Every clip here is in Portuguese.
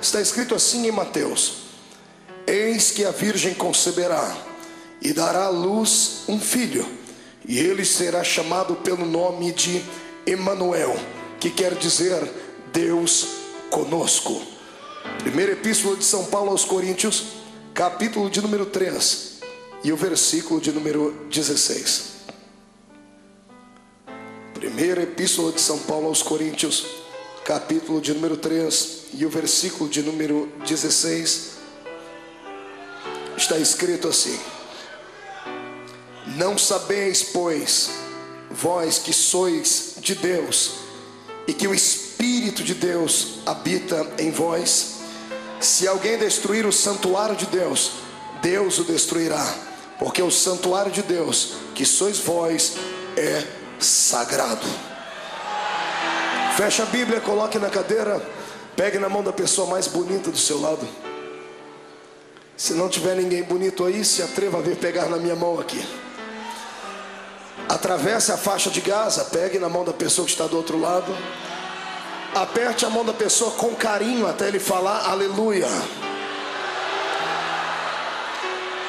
Está escrito assim em Mateus: eis que a virgem conceberá e dará à luz um filho, e ele será chamado pelo nome de Emanuel, que quer dizer Deus conosco. Primeira epístola de São Paulo aos Coríntios, capítulo de número 3 e o versículo de número 16. Primeira epístola de São Paulo aos Coríntios, capítulo de número 3 e o versículo de número 16. Está escrito assim: não sabeis, pois, vós que sois de Deus, e que o Espírito de Deus habita em vós? Se alguém destruir o santuário de Deus, Deus o destruirá, porque o santuário de Deus, que sois vós, é sagrado. Feche a Bíblia, coloque na cadeira, pegue na mão da pessoa mais bonita do seu lado. Se não tiver ninguém bonito aí, se atreva a vir pegar na minha mão aqui. Atravesse a faixa de Gaza, pegue na mão da pessoa que está do outro lado. Aperte a mão da pessoa com carinho até ele falar aleluia.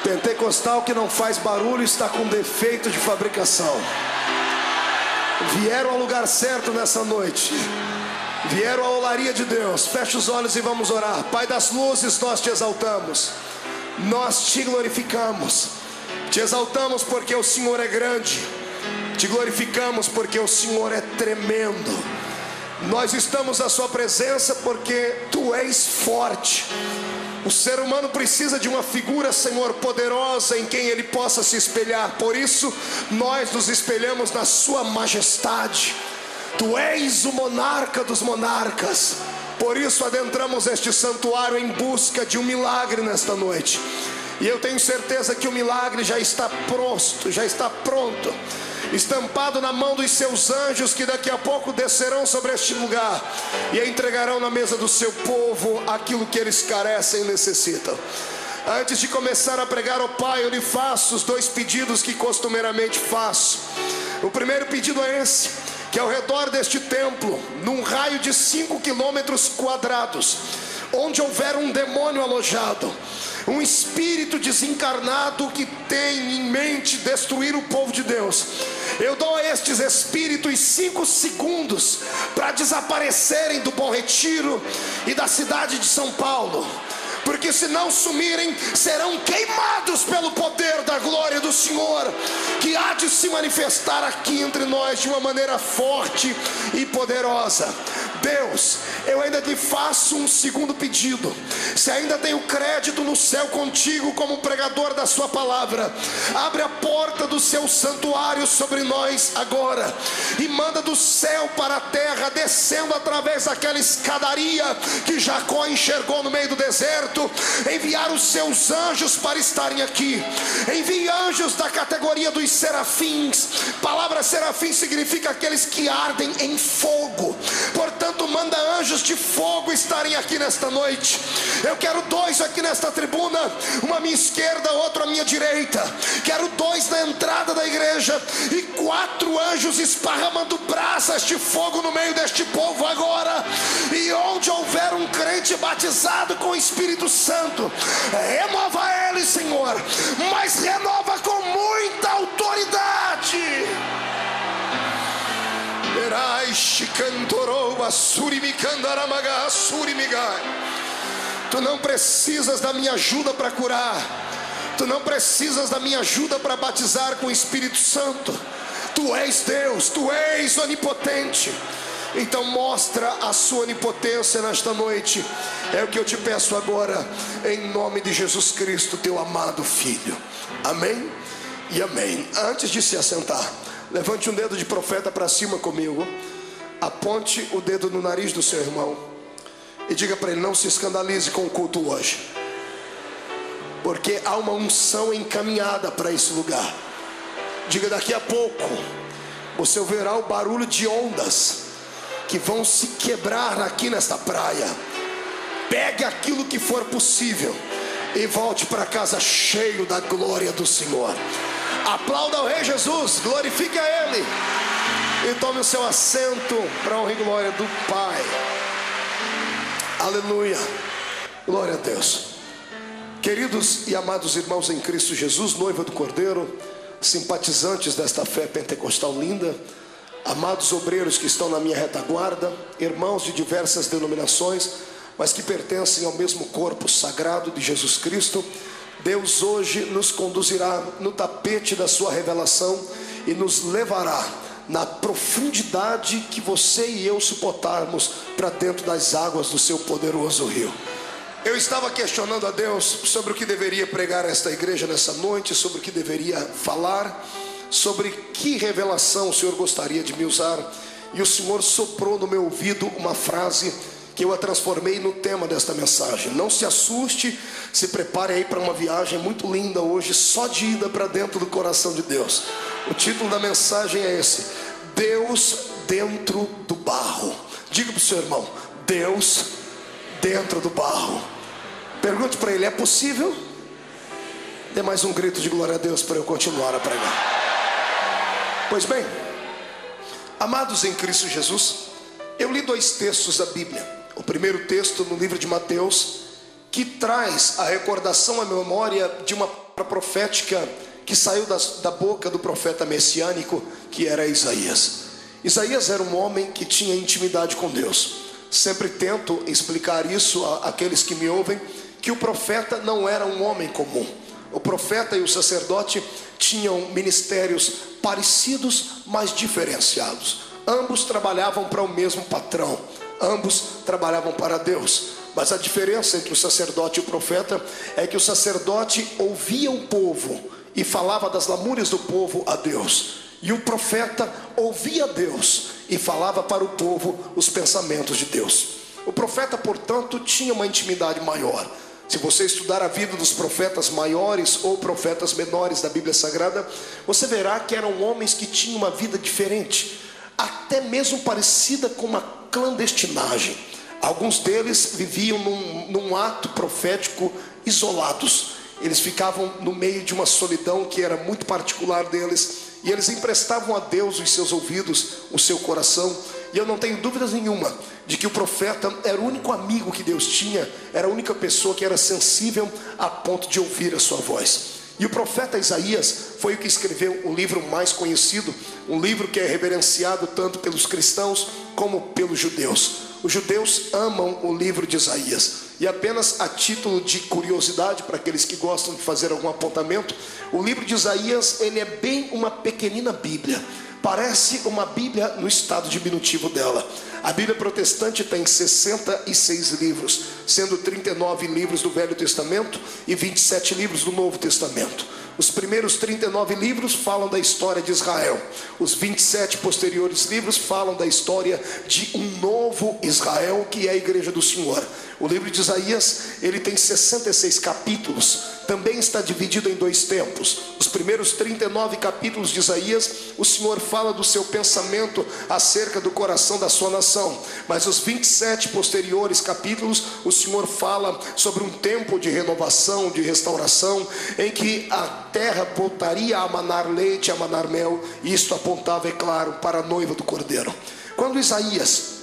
Pentecostal que não faz barulho está com defeito de fabricação. Vieram ao lugar certo nessa noite. Vieram à olaria de Deus. Feche os olhos e vamos orar. Pai das luzes, nós te exaltamos, nós te glorificamos. Te exaltamos porque o Senhor é grande. Te glorificamos porque o Senhor é tremendo. Nós estamos à sua presença porque tu és forte. O ser humano precisa de uma figura, Senhor, poderosa em quem ele possa se espelhar. Por isso nós nos espelhamos na sua majestade. Tu és o monarca dos monarcas. Por isso adentramos este santuário em busca de um milagre nesta noite. E eu tenho certeza que o milagre já está pronto, estampado na mão dos seus anjos, que daqui a pouco descerão sobre este lugar e entregarão na mesa do seu povo aquilo que eles carecem e necessitam. Antes de começar a pregar, ó Pai, eu lhe faço os dois pedidos que costumeiramente faço. O primeiro pedido é esse: que ao redor deste templo, num raio de 5 quilômetros quadrados, onde houver um demônio alojado, um espírito desencarnado que tem em mente destruir o povo de Deus, eu dou a estes espíritos 5 segundos para desaparecerem do Bom Retiro e da cidade de São Paulo. Porque se não sumirem, serão queimados pelo poder da glória do Senhor, que há de se manifestar aqui entre nós de uma maneira forte e poderosa. Deus, eu ainda lhe faço um segundo pedido. Se ainda tenho crédito no céu contigo como pregador da sua palavra, abre a porta do seu santuário sobre nós agora, e manda do céu para a terra, descendo através daquela escadaria que Jacó enxergou no meio do deserto, enviar os seus anjos para estarem aqui. Envie anjos da categoria dos serafins. Palavra serafim significa aqueles que ardem em fogo. Portanto, manda anjos de fogo estarem aqui nesta noite. Eu quero 2 aqui nesta tribuna, uma à minha esquerda, outro à minha direita. Quero 2 na entrada da igreja e 4 anjos esparramando brasas de fogo no meio deste povo agora. E onde houver um crente batizado com o Espírito Santo, renova ele, Senhor, mas renova com muita autoridade. Tu não precisas da minha ajuda para curar. Tu não precisas da minha ajuda para batizar com o Espírito Santo. Tu és Deus, tu és onipotente. Então mostra a sua onipotência nesta noite. É o que eu te peço agora, em nome de Jesus Cristo, teu amado Filho. Amém e amém. Antes de se assentar, levante um dedo de profeta para cima comigo. Aponte o dedo no nariz do seu irmão e diga para ele: não se escandalize com o culto hoje, porque há uma unção encaminhada para esse lugar. Diga: daqui a pouco você ouvirá o barulho de ondas que vão se quebrar aqui nesta praia. Pegue aquilo que for possível e volte para casa cheio da glória do Senhor. Aplauda o Rei Jesus, glorifique a Ele e tome o seu assento para a honra e glória do Pai. Aleluia. Glória a Deus. Queridos e amados irmãos em Cristo Jesus, noiva do Cordeiro, simpatizantes desta fé pentecostal linda, amados obreiros que estão na minha retaguarda, irmãos de diversas denominações, mas que pertencem ao mesmo corpo sagrado de Jesus Cristo, Deus hoje nos conduzirá no tapete da sua revelação e nos levará na profundidade que você e eu suportarmos para dentro das águas do seu poderoso rio. Eu estava questionando a Deus sobre o que deveria pregar esta igreja nessa noite, sobre o que deveria falar, sobre que revelação o Senhor gostaria de me usar, e o Senhor soprou no meu ouvido uma frase que eu a transformei no tema desta mensagem. Não se assuste, se prepare aí para uma viagem muito linda hoje, só de ida para dentro do coração de Deus. O título da mensagem é esse: Deus dentro do barro. Diga para o seu irmão: Deus dentro do barro. Pergunte para ele: é possível? Dê mais um grito de glória a Deus para eu continuar a pregar. Pois bem, amados em Cristo Jesus, eu li 2 textos da Bíblia. O primeiro texto no livro de Mateus, que traz a recordação à memória de uma palavra profética que saiu da boca do profeta messiânico, que era Isaías. Isaías era um homem que tinha intimidade com Deus. Sempre tento explicar isso àqueles que me ouvem, que o profeta não era um homem comum. O profeta e o sacerdote tinham ministérios parecidos, mas diferenciados. Ambos trabalhavam para o mesmo patrão, ambos trabalhavam para Deus. Mas a diferença entre o sacerdote e o profeta é que o sacerdote ouvia o povo e falava das lamúrias do povo a Deus, e o profeta ouvia Deus e falava para o povo os pensamentos de Deus. O profeta, portanto, tinha uma intimidade maior. Se você estudar a vida dos profetas maiores ou profetas menores da Bíblia Sagrada, você verá que eram homens que tinham uma vida diferente, até mesmo parecida com uma clandestinagem. Alguns deles viviam num ato profético isolados. Eles ficavam no meio de uma solidão que era muito particular deles, e eles emprestavam a Deus os seus ouvidos, o seu coração. E eu não tenho dúvidas nenhuma de que o profeta era o único amigo que Deus tinha, era a única pessoa que era sensível a ponto de ouvir a sua voz. E o profeta Isaías foi o que escreveu o livro mais conhecido, um livro que é reverenciado tanto pelos cristãos como pelos judeus. Os judeus amam o livro de Isaías. E apenas a título de curiosidade, para aqueles que gostam de fazer algum apontamento, o livro de Isaías, ele é bem uma pequenina Bíblia. Parece uma Bíblia no estado diminutivo dela. A Bíblia protestante tem 66 livros, sendo 39 livros do Velho Testamento e 27 livros do Novo Testamento. Os primeiros 39 livros falam da história de Israel. Os 27 posteriores livros falam da história de um novo Israel, que é a igreja do Senhor. O livro de Isaías, ele tem 66 capítulos. Também está dividido em 2 tempos. Os primeiros 39 capítulos de Isaías, o Senhor fala do seu pensamento acerca do coração da sua nação. Mas os 27 posteriores capítulos, o Senhor fala sobre um tempo de renovação, de restauração, em que a terra voltaria a manar leite, a manar mel. E isto apontava, é claro, para a noiva do Cordeiro. Quando Isaías,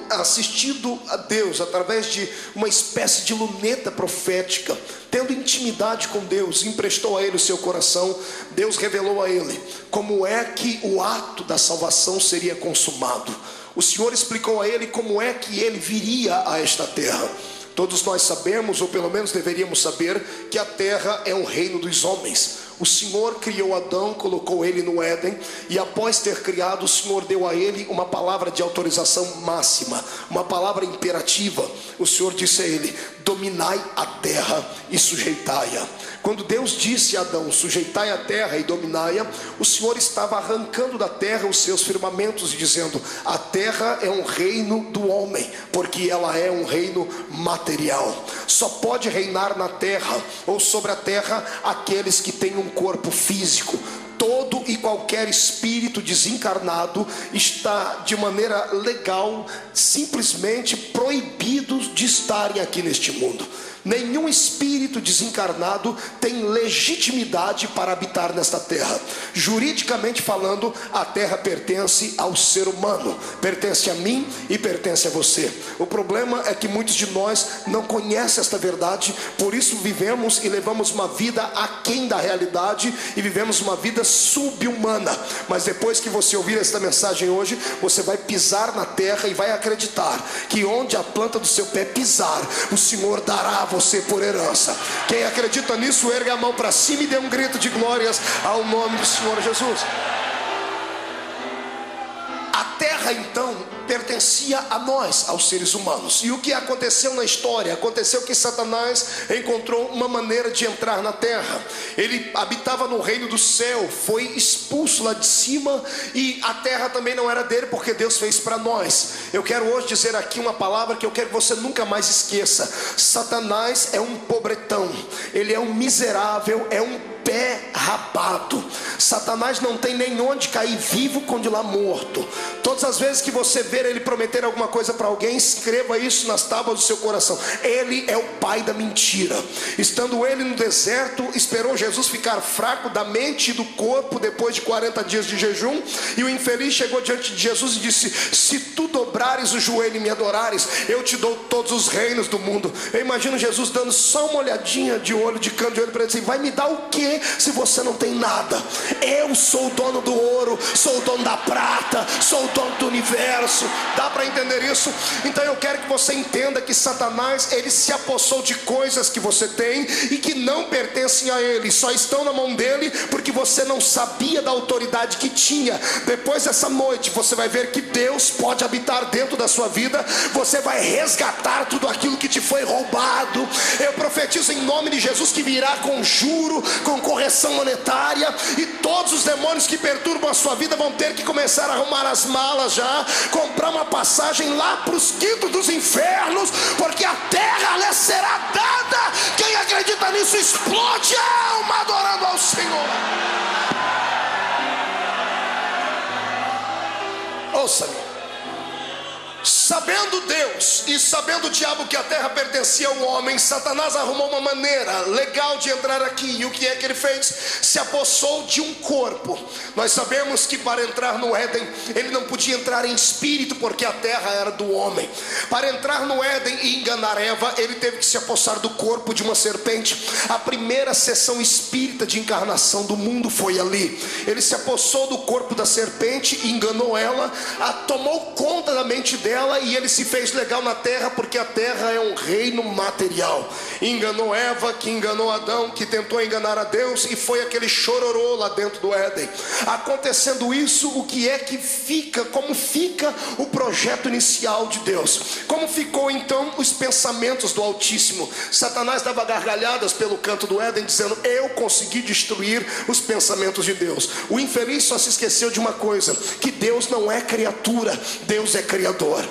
assistindo a Deus através de uma espécie de luneta profética, tendo intimidade com Deus, emprestou a ele o seu coração, Deus revelou a ele como é que o ato da salvação seria consumado. O Senhor explicou a ele como é que ele viria a esta terra. Todos nós sabemos, ou pelo menos deveríamos saber, que a terra é o reino dos homens. O Senhor criou Adão, colocou ele no Éden, e após ter criado, o Senhor deu a ele uma palavra de autorização máxima, uma palavra imperativa. O Senhor disse a ele: dominai a terra e sujeitai-a. Quando Deus disse a Adão: sujeitai a terra e dominai-a, o Senhor estava arrancando da terra os seus firmamentos e dizendo: a terra é um reino do homem, porque ela é um reino material. Só pode reinar na terra ou sobre a terra aqueles que têm um corpo físico. Todo e qualquer espírito desencarnado está de maneira legal, simplesmente proibido de estarem aqui neste mundo. Nenhum espírito desencarnado tem legitimidade para habitar nesta terra. Juridicamente falando, a terra pertence ao ser humano, pertence a mim e pertence a você. O problema é que muitos de nós não conhecem esta verdade, por isso vivemos e levamos uma vida aquém da realidade e vivemos uma vida subhumana. Mas depois que você ouvir esta mensagem hoje, você vai pisar na terra e vai acreditar que onde a planta do seu pé pisar, o Senhor dará a você por herança. Quem acredita nisso, erga a mão para cima e dê um grito de glórias ao nome do Senhor Jesus. A terra então pertencia a nós, aos seres humanos. E o que aconteceu na história? Aconteceu que Satanás encontrou uma maneira de entrar na terra. Ele habitava no reino do céu, foi expulso lá de cima, e a terra também não era dele, porque Deus fez para nós. Eu quero hoje dizer aqui uma palavra que eu quero que você nunca mais esqueça. Satanás é um pobretão, ele é um miserável, é um pé rapado. Satanás não tem nem onde cair vivo quando lá morto. Todas as vezes que você ver ele prometer alguma coisa para alguém, escreva isso nas tábuas do seu coração: ele é o pai da mentira. Estando ele no deserto, esperou Jesus ficar fraco da mente e do corpo depois de 40 dias de jejum, e o infeliz chegou diante de Jesus e disse: se tu dobrares o joelho e me adorares, eu te dou todos os reinos do mundo. Eu imagino Jesus dando só uma olhadinha de olho, de canto de olho para ele, assim: vai me dar o quê se você não tem nada? Eu sou o dono do ouro, sou o dono da prata, sou o dono do universo. Dá para entender isso? Então eu quero que você entenda que Satanás, ele se apossou de coisas que você tem e que não pertencem a ele, só estão na mão dele porque você não sabia da autoridade que tinha. Depois dessa noite você vai ver que Deus pode habitar dentro da sua vida. Você vai resgatar tudo aquilo que te foi roubado. Eu profetizo em nome de Jesus que virá com juro, com correção monetária, e todos os demônios que perturbam a sua vida vão ter que começar a arrumar as malas já, comprar uma passagem lá para os quintos dos infernos, porque a terra lhe será dada. Quem acredita nisso, explode a alma adorando ao Senhor. Ouça-me. Sabendo Deus e sabendo o diabo que a terra pertencia ao homem, Satanás arrumou uma maneira legal de entrar aqui. E o que é que ele fez? Se apossou de um corpo. Nós sabemos que para entrar no Éden, ele não podia entrar em espírito, porque a terra era do homem. Para entrar no Éden e enganar Eva, ele teve que se apossar do corpo de uma serpente. A primeira sessão espírita de encarnação do mundo foi ali. Ele se apossou do corpo da serpente, enganou ela, tomou conta da mente dela, e ele se fez legal na terra, porque a terra é um reino material. Enganou Eva, que enganou Adão, que tentou enganar a Deus, e foi aquele chororô lá dentro do Éden. Acontecendo isso, o que é que fica? Como fica o projeto inicial de Deus? Como ficou então os pensamentos do Altíssimo? Satanás dava gargalhadas pelo canto do Éden, dizendo: eu consegui destruir os pensamentos de Deus. O infeliz só se esqueceu de uma coisa: que Deus não é criatura, Deus é criador.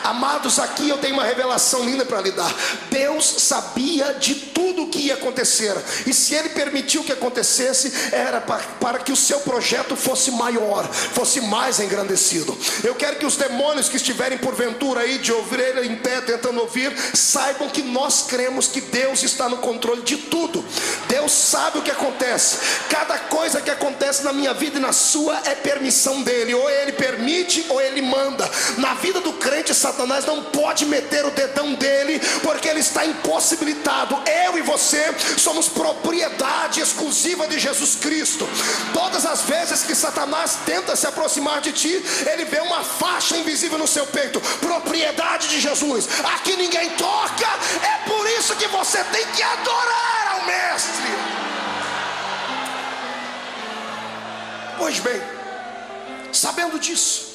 Amados, aqui eu tenho uma revelação linda para lhe dar. Deus sabia de tudo o que ia acontecer, e se ele permitiu que acontecesse, era para que o seu projeto fosse maior, fosse mais engrandecido. Eu quero que os demônios que estiverem porventura aí de orelha em pé tentando ouvir, saibam que nós cremos que Deus está no controle de tudo. Deus sabe o que acontece. Cada coisa que acontece na minha vida e na sua é permissão dele. Ou ele permite ou ele manda. Na vida do crente, Satanás não pode meter o dedão dele, porque ele está impossibilitado. Eu e você somos propriedade exclusiva de Jesus Cristo. Todas as vezes que Satanás tenta se aproximar de ti, ele vê uma faixa invisível no seu peito: propriedade de Jesus, aqui ninguém toca. É por isso que você tem que adorar ao Mestre. Pois bem, sabendo disso,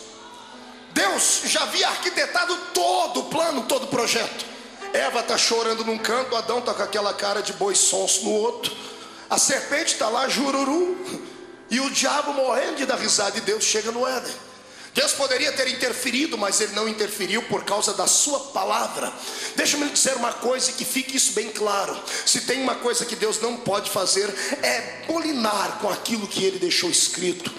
Deus já havia arquitetado todo o plano, todo o projeto. Eva está chorando num canto, Adão está com aquela cara de boi sonso no outro, a serpente está lá, jururu, e o diabo morrendo de dar risada. E Deus chega no Éden. Deus poderia ter interferido, mas ele não interferiu por causa da sua palavra. Deixa-me lhe dizer uma coisa e que fique isso bem claro: se tem uma coisa que Deus não pode fazer, é bulinar com aquilo que ele deixou escrito.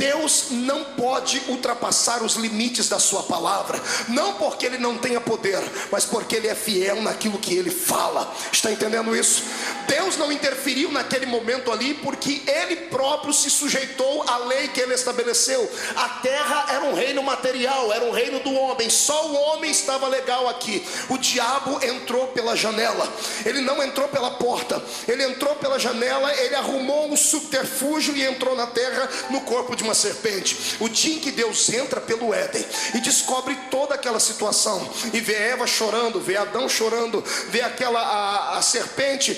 Deus não pode ultrapassar os limites da sua palavra, não porque Ele não tenha poder, mas porque Ele é fiel naquilo que Ele fala. Está entendendo isso? Deus não interferiu naquele momento ali, porque Ele próprio se sujeitou à lei que Ele estabeleceu. A terra era um reino material, era um reino do homem, só o homem estava legal aqui. O diabo entrou pela janela, ele não entrou pela porta, ele entrou pela janela, ele arrumou um subterfúgio e entrou na terra no corpo de uma serpente. O dia em que Deus entra pelo Éden e descobre toda aquela situação, e vê Eva chorando, vê Adão chorando, vê a serpente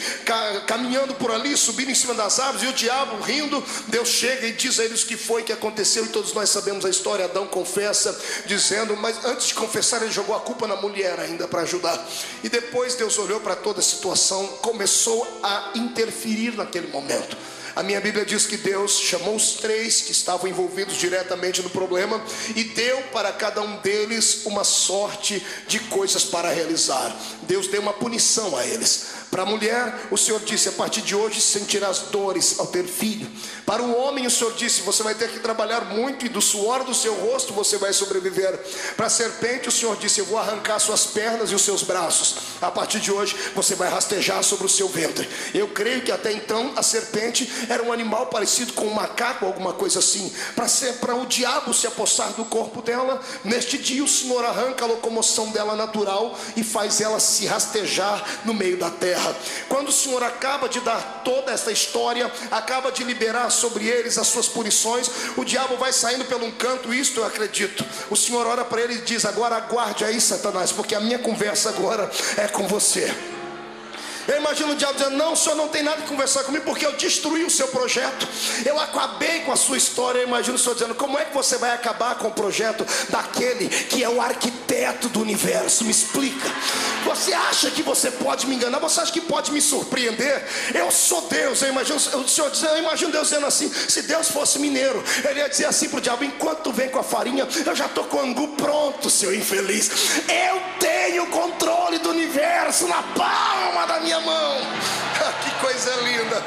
caminhando por ali, subindo em cima das árvores, e o diabo rindo, Deus chega e diz a eles o que foi que aconteceu, e todos nós sabemos a história. Adão confessa, dizendo, mas antes de confessar ele jogou a culpa na mulher ainda para ajudar, e depois Deus olhou para toda a situação, começou a interferir naquele momento. A minha Bíblia diz que Deus chamou os três que estavam envolvidos diretamente no problema e deu para cada um deles uma sorte de coisas para realizar. Deus deu uma punição a eles. Para a mulher, o Senhor disse, a partir de hoje sentirás dores ao ter filho. Para o homem, o Senhor disse, você vai ter que trabalhar muito e do suor do seu rosto você vai sobreviver. Para a serpente, o Senhor disse, eu vou arrancar suas pernas e os seus braços. A partir de hoje, você vai rastejar sobre o seu ventre. Eu creio que até então a serpente era um animal parecido com um macaco, alguma coisa assim. Para o diabo se apossar do corpo dela, neste dia o Senhor arranca a locomoção dela natural e faz ela se rastejar no meio da terra. Quando o Senhor acaba de dar toda essa história, acaba de liberar sobre eles as suas punições, o diabo vai saindo pelo um canto, isto eu acredito. O Senhor ora para ele e diz, agora aguarde aí, Satanás, porque a minha conversa agora é com você. Eu imagino o diabo dizendo, não, o senhor não tem nada que conversar comigo, porque eu destruí o seu projeto, eu acabei com a sua história. Eu imagino o senhor dizendo, como é que você vai acabar com o projeto daquele que é o arquiteto do universo? Me explica. Você acha que você pode me enganar? Você acha que pode me surpreender? Eu sou Deus. Eu imagino o senhor dizendo, eu imagino Deus dizendo assim, se Deus fosse mineiro, ele ia dizer assim para o diabo, enquanto tu vem com a farinha, eu já estou com o angu pronto, seu infeliz. Eu tenho controle do universo na palma da minha mão. Que coisa linda.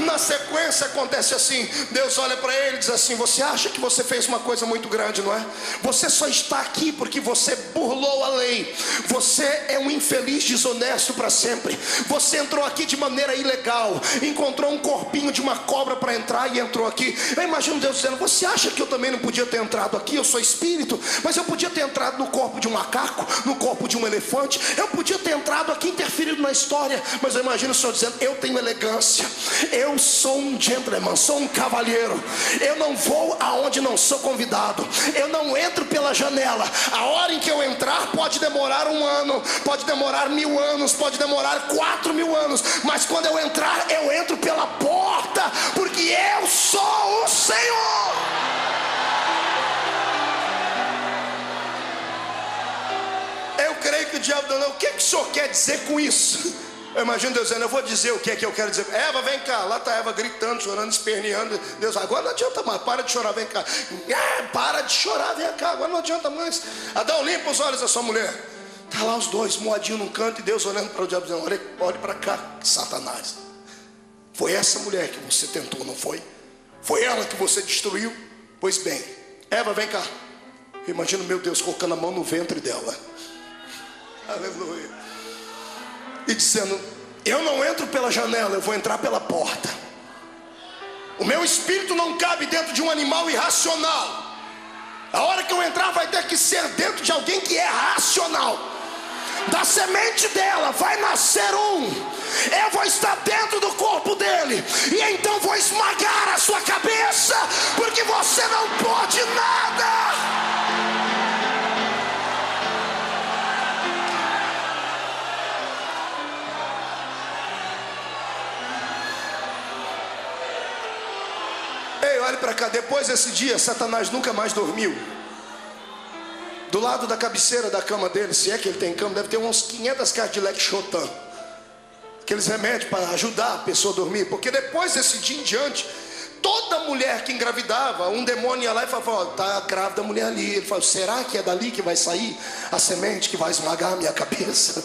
Na sequência acontece assim, Deus olha para ele e diz assim, você acha que você fez uma coisa muito grande, não é? Você só está aqui porque você burlou a lei. Você é um infeliz desonesto para sempre. Você entrou aqui de maneira ilegal, encontrou um corpinho de uma cobra para entrar e entrou aqui. Eu imagino Deus dizendo, você acha que eu também não podia ter entrado aqui? Eu sou espírito, mas eu podia ter entrado no corpo de um macaco, no corpo de um elefante. Eu podia ter entrado aqui, interferido na história, mas eu imagino o Senhor dizendo, eu tenho elegância, eu sou um gentleman, sou um cavalheiro, eu não vou aonde não sou convidado, eu não entro pela janela. A hora em que eu entrar pode demorar 1 ano, pode demorar 1000 anos, pode demorar 4000 anos, mas quando eu entrar, eu entro pela porta, porque eu sou o Senhor. Eu creio que o diabo não, o que o senhor quer dizer com isso? Eu imagino Deus dizendo, eu vou dizer o que é que eu quero dizer. Eva, vem cá. Lá está Eva gritando, chorando, esperneando. Deus, agora não adianta mais, para de chorar, vem cá. Para de chorar, vem cá, agora não adianta mais. Adão, limpa os olhos da sua mulher. Está lá os dois, moadinho num canto, e Deus olhando para o diabo dizendo, olhe para cá, Satanás. Foi essa mulher que você tentou, não foi? Foi ela que você destruiu? Pois bem, Eva, vem cá. Eu imagino meu Deus colocando a mão no ventre dela. Aleluia. E dizendo, eu não entro pela janela, eu vou entrar pela porta. O meu espírito não cabe dentro de um animal irracional. A hora que eu entrar vai ter que ser dentro de alguém que é racional. Da semente dela vai nascer um. Eu vou estar dentro do corpo dele, e então vou esmagar a sua cabeça, porque você não pode nada. Ei, olhe para cá. Depois desse dia, Satanás nunca mais dormiu. Do lado da cabeceira da cama dele, se é que ele tem cama, deve ter uns 500 caixas de Lexotan, aqueles remédios para ajudar a pessoa a dormir. Porque depois desse dia em diante, toda mulher que engravidava, um demônio ia lá e falava, está grávida a mulher ali. Ele falou, será que é dali que vai sair a semente que vai esmagar a minha cabeça?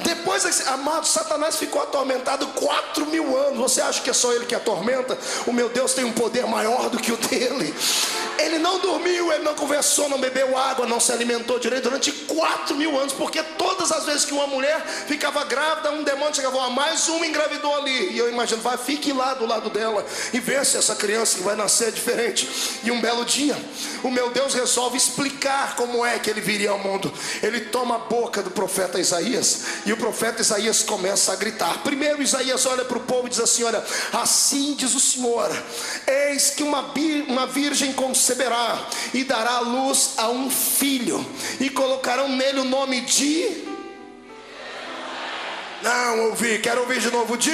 Depois, amado, Satanás ficou atormentado 4.000 anos. Você acha que é só ele que atormenta? O meu Deus tem um poder maior do que o dele. Ele não dormiu, ele não conversou, não bebeu água, não se alimentou direito durante 4.000 anos, porque todas as vezes que uma mulher ficava grávida, um demônio chegava, mais uma engravidou ali. E eu imagino, fique lá do lado dela e vê se essa criança que vai nascer é diferente. E um belo dia, o meu Deus resolve explicar como é que ele viria ao mundo. Ele toma a boca do profeta Isaías, e o profeta Isaías começa a gritar. Primeiro Isaías olha para o povo e diz assim: olha, assim diz o Senhor, eis que uma virgem conceberá e dará à luz a um filho, e colocarão nele o nome de... Não ouvi, quero ouvir de novo, de...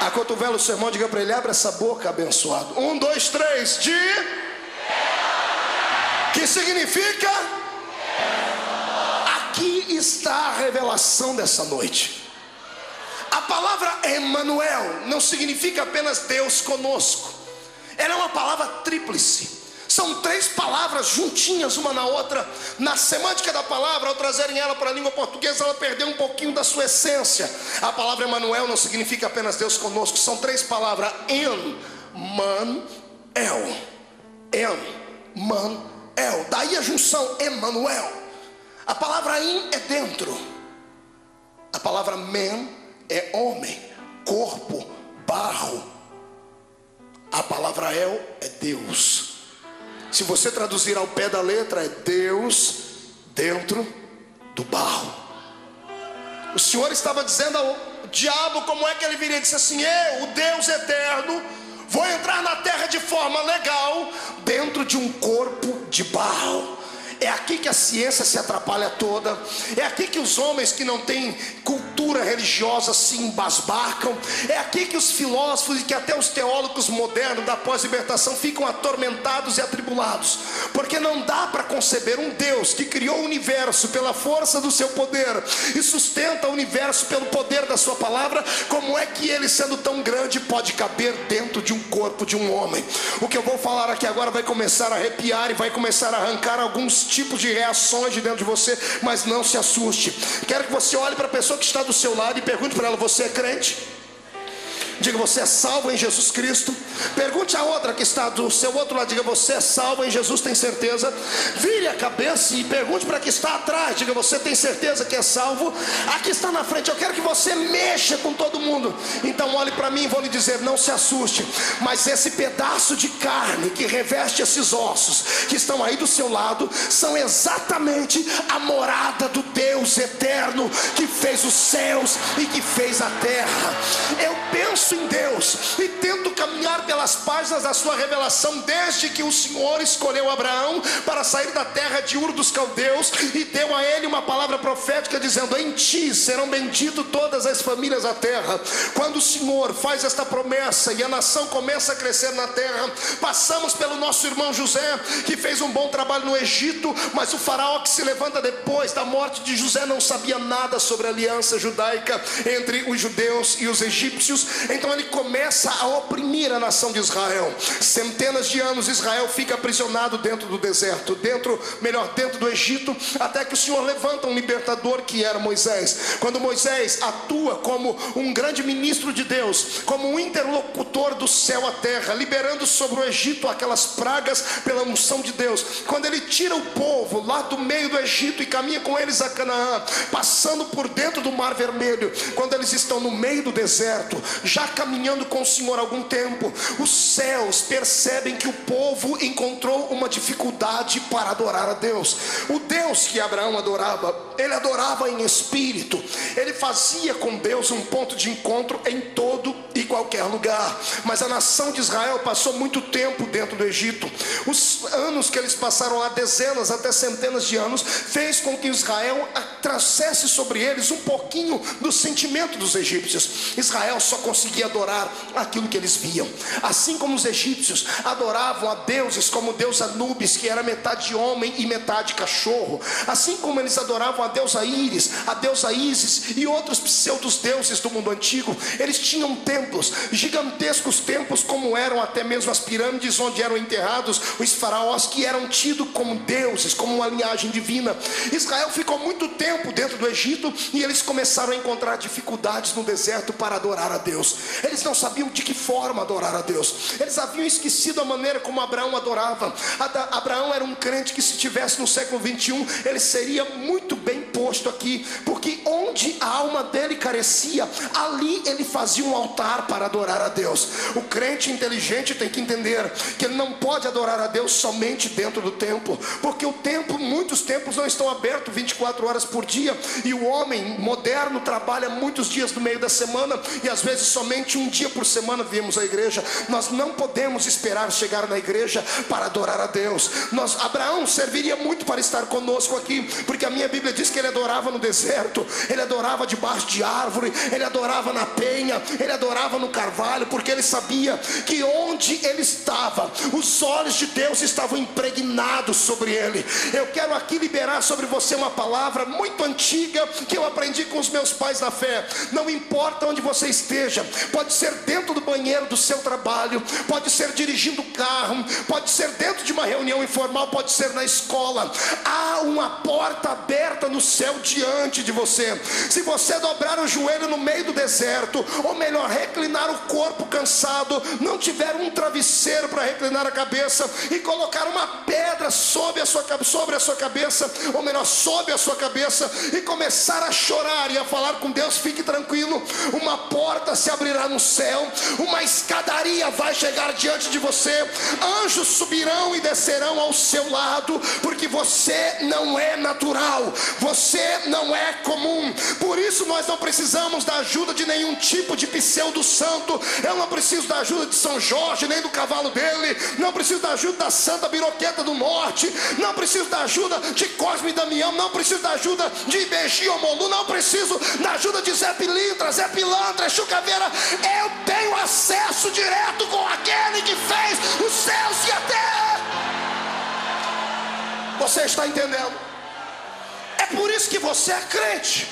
Acotovela o sermão, diga para ele: abre essa boca, abençoado. 1, 2, 3, de... Que significa... Aqui está a revelação dessa noite. A palavra Emanuel não significa apenas Deus conosco. Ela é uma palavra tríplice. São 3 palavras juntinhas uma na outra. Na semântica da palavra, ao trazerem ela para a língua portuguesa, ela perdeu um pouquinho da sua essência. A palavra Emanuel não significa apenas Deus conosco. São 3 palavras: Em-man-el. Em-man-el. Daí a junção Emanuel. A palavra in é dentro. A palavra men é homem, corpo, barro. A palavra El é Deus. Se você traduzir ao pé da letra, é Deus dentro do barro. O Senhor estava dizendo ao diabo como é que ele viria. Ele disse assim: eu, o Deus eterno, vou entrar na terra de forma legal, dentro de um corpo de barro. É aqui que a ciência se atrapalha toda. É aqui que os homens que não têm cultura religiosa se embasbacam. É aqui que os filósofos e que até os teólogos modernos da pós-libertação ficam atormentados e atribulados, porque não dá para conceber um Deus que criou o universo pela força do seu poder e sustenta o universo pelo poder da sua palavra. Como é que ele, sendo tão grande, pode caber dentro de um corpo de um homem? O que eu vou falar aqui agora vai começar a arrepiar e vai começar a arrancar alguns tipos de reações de dentro de você, mas não se assuste. Quero que você olhe para a pessoa que está do seu lado e pergunte para ela: você é crente? Diga: você é salvo em Jesus Cristo? Pergunte a outra que está do seu outro lado, diga: você é salvo em Jesus, tem certeza? Vire a cabeça e pergunte para quem está atrás, diga: você tem certeza que é salvo? Aqui está na frente, eu quero que você mexa com todo mundo. Então olhe para mim e vou lhe dizer: não se assuste, mas esse pedaço de carne que reveste esses ossos que estão aí do seu lado são exatamente a morada do Deus eterno que fez os céus e que fez a terra. Eu penso em Deus e tento caminhar pelas páginas da sua revelação desde que o Senhor escolheu Abraão para sair da terra de Ur dos Caldeus e deu a ele uma palavra profética dizendo: em ti serão benditas todas as famílias da terra. Quando o Senhor faz esta promessa e a nação começa a crescer na terra, passamos pelo nosso irmão José, que fez um bom trabalho no Egito, mas o faraó que se levanta depois da morte de José não sabia nada sobre a aliança judaica entre os judeus e os egípcios. Então ele começa a oprimir a nação de Israel. Centenas de anos Israel fica aprisionado dentro do deserto, dentro do Egito, até que o Senhor levanta um libertador que era Moisés. Quando Moisés atua como um grande ministro de Deus, como um interlocutor do céu à terra, liberando sobre o Egito aquelas pragas pela unção de Deus. Quando ele tira o povo lá do meio do Egito e caminha com eles a Canaã, passando por dentro do Mar Vermelho, quando eles estão no meio do deserto, já caminhando com o Senhor há algum tempo, os céus percebem que o povo encontrou uma dificuldade para adorar a Deus. O Deus que Abraão adorava, ele adorava em espírito. Ele fazia com Deus um ponto de encontro em todo e qualquer lugar. Mas a nação de Israel passou muito tempo dentro do Egito. Os anos que eles passaram lá, dezenas até centenas de anos, fez com que Israel trouxesse sobre eles um pouquinho do sentimento dos egípcios. Israel só conseguia conseguia adorar aquilo que eles viam. Assim como os egípcios adoravam a deuses como o deus Anubis, que era metade homem e metade cachorro, assim como eles adoravam a deusa Íris, a deusa Ísis e outros pseudos deuses do mundo antigo, eles tinham templos, gigantescos templos, como eram até mesmo as pirâmides onde eram enterrados os faraós, que eram tidos como deuses, como uma linhagem divina. Israel ficou muito tempo dentro do Egito e eles começaram a encontrar dificuldades no deserto para adorar a Deus. Eles não sabiam de que forma adorar a Deus. Eles haviam esquecido a maneira como Abraão adorava. Abraão era um crente que, se estivesse no século 21, ele seria muito bem posto aqui, porque onde a alma dele carecia, ali ele fazia um altar para adorar a Deus. O crente inteligente tem que entender que ele não pode adorar a Deus somente dentro do templo, porque o templo, muitos templos não estão abertos 24 horas por dia, e o homem moderno trabalha muitos dias no meio da semana, e às vezes somente um dia por semana viemos à igreja. Nós não podemos esperar chegar na igreja para adorar a Deus. Abraão serviria muito para estar conosco aqui, porque a minha Bíblia diz que ele adorava no deserto, ele adorava debaixo de árvore, ele adorava na penha, ele adorava no carvalho, porque ele sabia que onde ele estava, os olhos de Deus estavam impregnados sobre ele. Eu quero aqui liberar sobre você uma palavra muito antiga que eu aprendi com os meus pais na fé. Não importa onde você esteja, pode ser dentro do banheiro do seu trabalho, pode ser dirigindo o carro, pode ser dentro de uma reunião informal, pode ser na escola. Há uma porta aberta no céu diante de você. Se você dobrar o joelho no meio do deserto, ou melhor, reclinar o corpo cansado, não tiver um travesseiro para reclinar a cabeça, e colocar uma pedra sobre a sua cabeça, ou melhor, sobre a sua cabeça, e começar a chorar e a falar com Deus, fique tranquilo, uma porta se abrirá no céu, uma escadaria vai chegar diante de você, anjos subirão e descerão ao seu lado, porque você não é natural, você não é comum. Por isso nós não precisamos da ajuda de nenhum tipo de pseudo santo. Eu não preciso da ajuda de São Jorge, nem do cavalo dele, não preciso da ajuda da Santa Biroqueta do Norte, não preciso da ajuda de Cosme e Damião, não preciso da ajuda de Ibeji ou Molu, não preciso da ajuda de Zé Pilintra, Zé Pilantra, Chucaveira. Eu tenho acesso direto com aquele que fez os céus e a terra. Você está entendendo? É por isso que você é crente.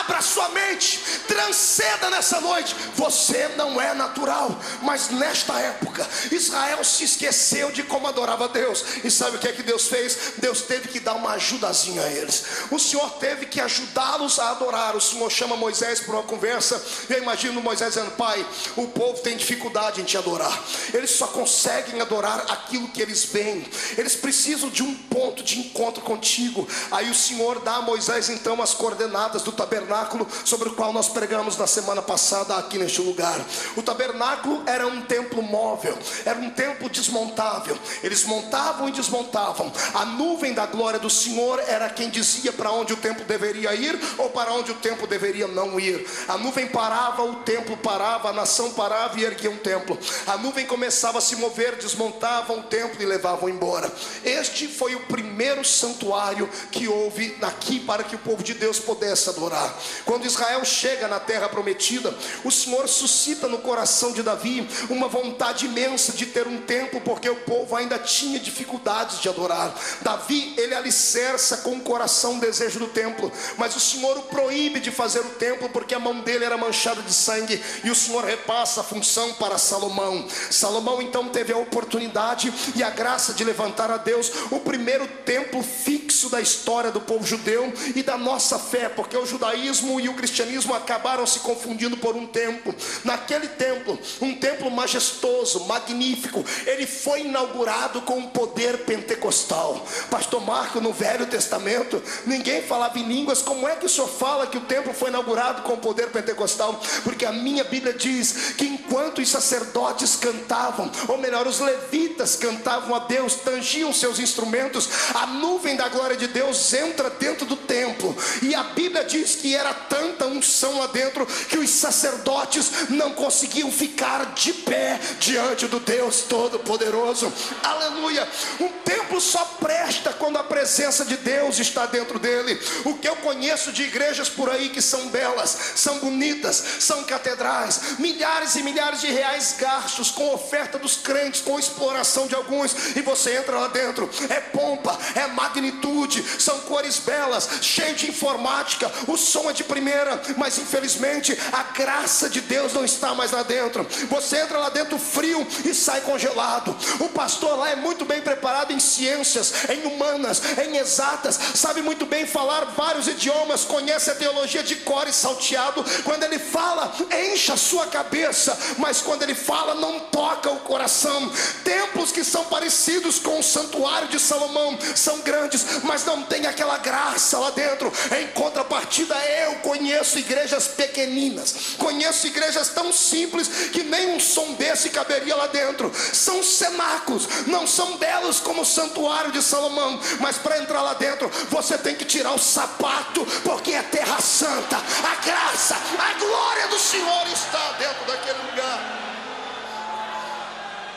Abra sua mente, transcenda nessa noite. Você não é natural, mas nesta época Israel se esqueceu de como adorava a Deus. E sabe o que é que Deus fez? Deus teve que dar uma ajudazinha a eles. O Senhor teve que ajudá-los a adorar. O Senhor chama Moisés para uma conversa, e eu imagino Moisés dizendo: Pai, o povo tem dificuldade em te adorar, eles só conseguem adorar aquilo que eles veem, eles precisam de um ponto de encontro contigo. Aí o Senhor dá a Moisés então as coordenadas do tabernáculo, sobre o qual nós pregamos na semana passada aqui neste lugar. O tabernáculo era um templo móvel, era um templo desmontável. Eles montavam e desmontavam. A nuvem da glória do Senhor era quem dizia para onde o templo deveria ir ou para onde o templo deveria não ir. A nuvem parava, o templo parava, a nação parava e erguia um templo. A nuvem começava a se mover, desmontavam o templo e levavam embora. Este foi o primeiro santuário que houve aqui para que o povo de Deus pudesse adorar. Quando Israel chega na terra prometida, o Senhor suscita no coração de Davi uma vontade imensa de ter um templo, porque o povo ainda tinha dificuldades de adorar. Davi, ele alicerça com o coração o desejo do templo, mas o Senhor o proíbe de fazer o templo, porque a mão dele era manchada de sangue, e o Senhor repassa a função para Salomão. Salomão então teve a oportunidade e a graça de levantar a Deus o primeiro templo fixo da história do povo judeu e da nossa fé, porque o judaísmo e o cristianismo acabaram se confundindo por um tempo. Naquele templo, um templo majestoso, magnífico, ele foi inaugurado com um poder pentecostal. Pastor Marco, no Velho Testamento ninguém falava em línguas. Como é que o senhor fala que o templo foi inaugurado com o poder pentecostal? Porque a minha Bíblia diz que enquanto os sacerdotes cantavam, ou melhor, os levitas cantavam a Deus, tangiam seus instrumentos, a nuvem da glória de Deus entra dentro do templo, e a Bíblia diz que era era tanta unção lá dentro que os sacerdotes não conseguiam ficar de pé diante do Deus Todo-Poderoso. Aleluia. Um templo só presta quando a presença de Deus está dentro dele. O que eu conheço de igrejas por aí que são belas, são bonitas, são catedrais, milhares e milhares de reais gastos com oferta dos crentes, com exploração de alguns, e você entra lá dentro, é pompa, é magnitude, são cores belas, cheio de informática, o som é de primeira, mas infelizmente a graça de Deus não está mais lá dentro. Você entra lá dentro frio e sai congelado. O pastor lá é muito bem preparado em ciências, em humanas, em exatas, sabe muito bem falar vários idiomas, conhece a teologia de cor e salteado. Quando ele fala, enche a sua cabeça, mas quando ele fala, não toca o coração. Templos que são parecidos com o santuário de Salomão são grandes, mas não tem aquela graça lá dentro. Em contrapartida, eu conheço igrejas pequeninas, conheço igrejas tão simples que nem um som desse caberia lá dentro. São cenáculos, não são belos como o santuário de Salomão, mas para entrar lá dentro você tem que tirar o sapato, porque é terra santa. A graça, a glória do Senhor está dentro daquele lugar.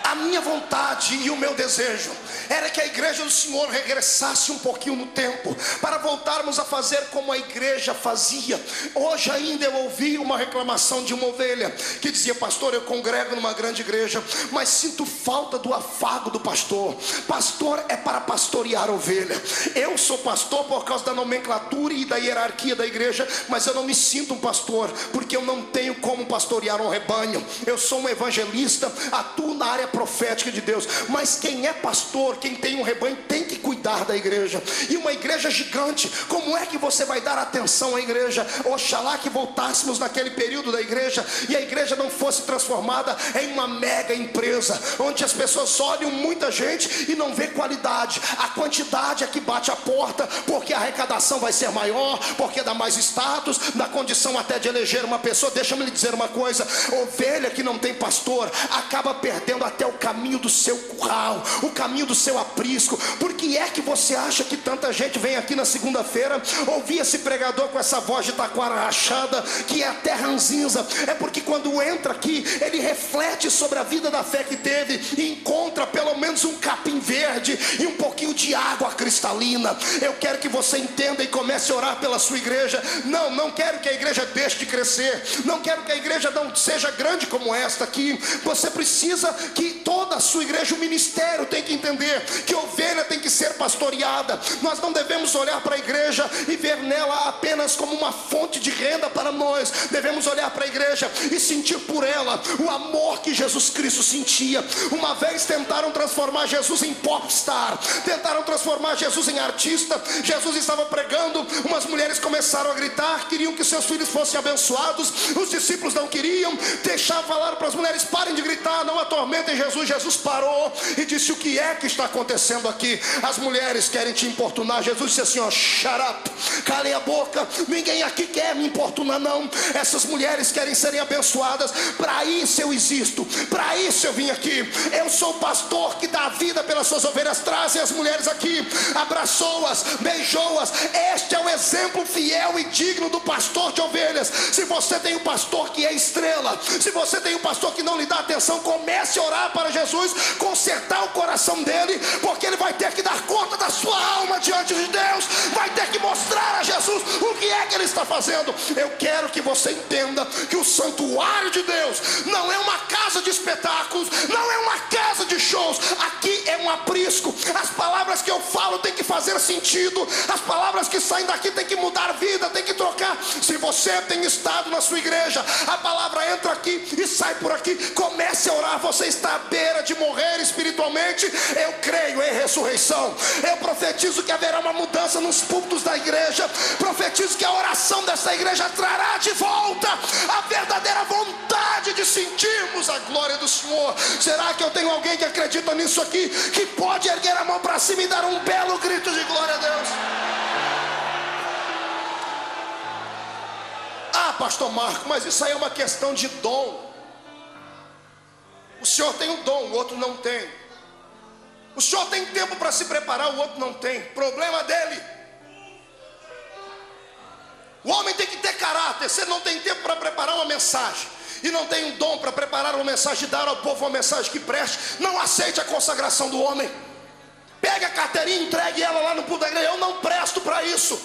A minha vontade e o meu desejo era que a igreja do Senhor regressasse um pouquinho no tempo, para voltarmos a fazer como a igreja fazia. Hoje ainda eu ouvi uma reclamação de uma ovelha que dizia: pastor, eu congrego numa grande igreja, mas sinto falta do afago do pastor. Pastor é para pastorear ovelha. Eu sou pastor por causa da nomenclatura e da hierarquia da igreja, mas eu não me sinto um pastor, porque eu não tenho como pastorear um rebanho. Eu sou um evangelista, atuo na área profética de Deus, mas quem é pastor, quem tem um rebanho, tem que cuidar da igreja. E uma igreja gigante, como é que você vai dar atenção à igreja? Oxalá que voltássemos naquele período da igreja e a igreja não fosse transformada em uma mega empresa, onde as pessoas olham muita gente e não vê qualidade. A quantidade é que bate a porta, porque a arrecadação vai ser maior, porque dá mais status, dá condição até de eleger uma pessoa. Deixa-me lhe dizer uma coisa: ovelha que não tem pastor acaba perdendo até o caminho do seu curral, o caminho do seu aprisco. Por que é que você acha que tanta gente vem aqui na segunda-feira ouvir esse pregador com essa voz de taquara rachada, que é até ranzinza? É porque quando entra aqui, ele reflete sobre a vida da fé que teve e encontra pelo menos um capim verde e um pouquinho de água cristalina. Eu quero que você entenda e comece a orar pela sua igreja. Não quero que a igreja deixe de crescer, não quero que a igreja não seja grande como esta aqui. Você precisa que toda a sua igreja, o ministério, tem que entender que ovelha tem que ser pastoreada. Nós não devemos olhar para a igreja e ver nela apenas como uma fonte de renda para nós. Devemos olhar para a igreja e sentir por ela o amor que Jesus Cristo sentia. Uma vez tentaram transformar Jesus em popstar, tentaram transformar Jesus em artista. Jesus estava pregando, umas mulheres começaram a gritar, queriam que seus filhos fossem abençoados. Os discípulos não queriam, deixavam falar para as mulheres: parem de gritar, não atormentem Jesus. Jesus parou e disse: o que é que está acontecendo aqui? As mulheres querem te importunar. Jesus disse assim: ó, shut up, calem a boca, ninguém aqui quer me importunar não. Essas mulheres querem serem abençoadas. Para isso eu existo, para isso eu vim aqui. Eu sou o pastor que dá a vida pelas suas ovelhas. Trazem as mulheres aqui, abraçou-as, beijou-as. Este é o exemplo fiel e digno do pastor de ovelhas. Se você tem um pastor que é estrela, se você tem um pastor que não lhe dá atenção, comece a orar para Jesus consertar o coração dele, porque ele vai ter que dar conta da sua alma diante de Deus, vai ter que mostrar a Jesus o que é que ele está fazendo. Eu quero que você entenda que o santuário de Deus não é uma casa de espetáculos, não é uma casa de shows. Aqui é um aprisco. As palavras que eu falo tem que fazer sentido, as palavras que saem daqui tem que mudar vida, tem que trocar. Se você tem estado na sua igreja, a palavra entra aqui e sai por aqui, comece a orar. Você está à beira de morrer espiritualmente. Eu creio em ressurreição. Eu profetizo que haverá uma mudança nos púlpitos da igreja. Profetizo que a oração dessa igreja trará de volta a verdadeira vontade de sentirmos a glória do Senhor. Será que eu tenho alguém que acredita nisso aqui, que pode erguer a mão para cima e dar um belo grito de glória a Deus? Ah, pastor Marco, mas isso aí é uma questão de dom. O senhor tem um dom, o outro não tem. O senhor tem tempo para se preparar, o outro não tem. Problema dele. O homem tem que ter caráter. Se ele não tem tempo para preparar uma mensagem, e não tem um dom para preparar uma mensagem e dar ao povo uma mensagem que preste, não aceite a consagração do homem. Pegue a carteirinha e entregue ela lá no púlpito da igreja. Eu não presto para isso.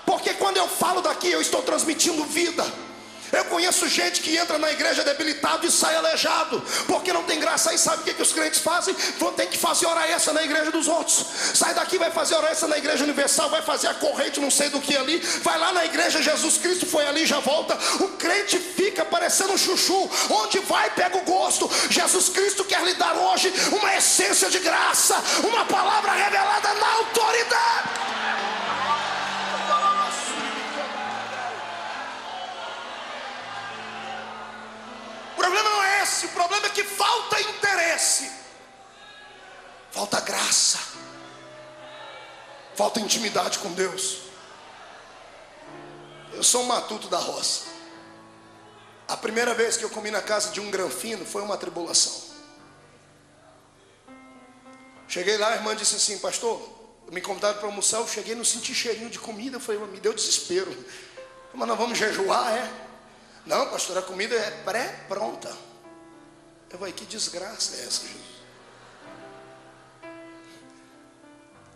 Porque quando eu falo daqui, eu estou transmitindo vida. Eu conheço gente que entra na igreja debilitado e sai aleijado, porque não tem graça. Aí sabe o que os crentes fazem? Vão ter que fazer hora extra na igreja dos outros. Sai daqui, vai fazer hora extra na igreja universal, vai fazer a corrente não sei do que ali, vai lá na igreja Jesus Cristo foi ali e já volta. O crente fica parecendo um chuchu, onde vai pega o gosto. Jesus Cristo quer lhe dar hoje uma essência de graça, uma palavra revelada na autoridade. O problema não é esse, o problema é que falta interesse, falta graça, falta intimidade com Deus. Eu sou um matuto da roça. A primeira vez que eu comi na casa de um granfino foi uma tribulação. Cheguei lá, a irmã disse assim: pastor, me convidaram para almoçar. Eu cheguei, não senti cheirinho de comida. Eu falei, me deu desespero. Mas nós vamos jejuar, é? Não, pastor, a comida é pré-pronta. Eu falei, que desgraça é essa, Jesus?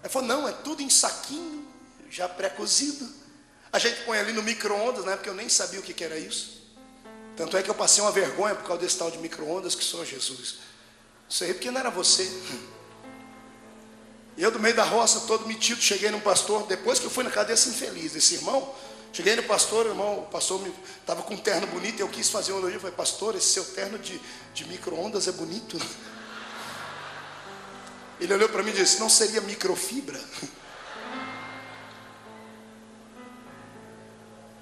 Ele falou, não, é tudo em saquinho, já pré-cozido. A gente põe ali no micro-ondas, né? Porque eu nem sabia o que era isso. Tanto é que eu passei uma vergonha por causa desse tal de micro-ondas, que só Jesus. Isso aí porque não era você. E eu do meio da roça, todo metido, cheguei num pastor, depois que eu fui na casa desse infeliz, desse irmão. Cheguei no pastor, irmão, o pastor estava com um terno bonito, eu quis fazer um elogio. Eu falei, pastor, esse seu terno de micro-ondas é bonito. Ele olhou para mim e disse, não seria microfibra?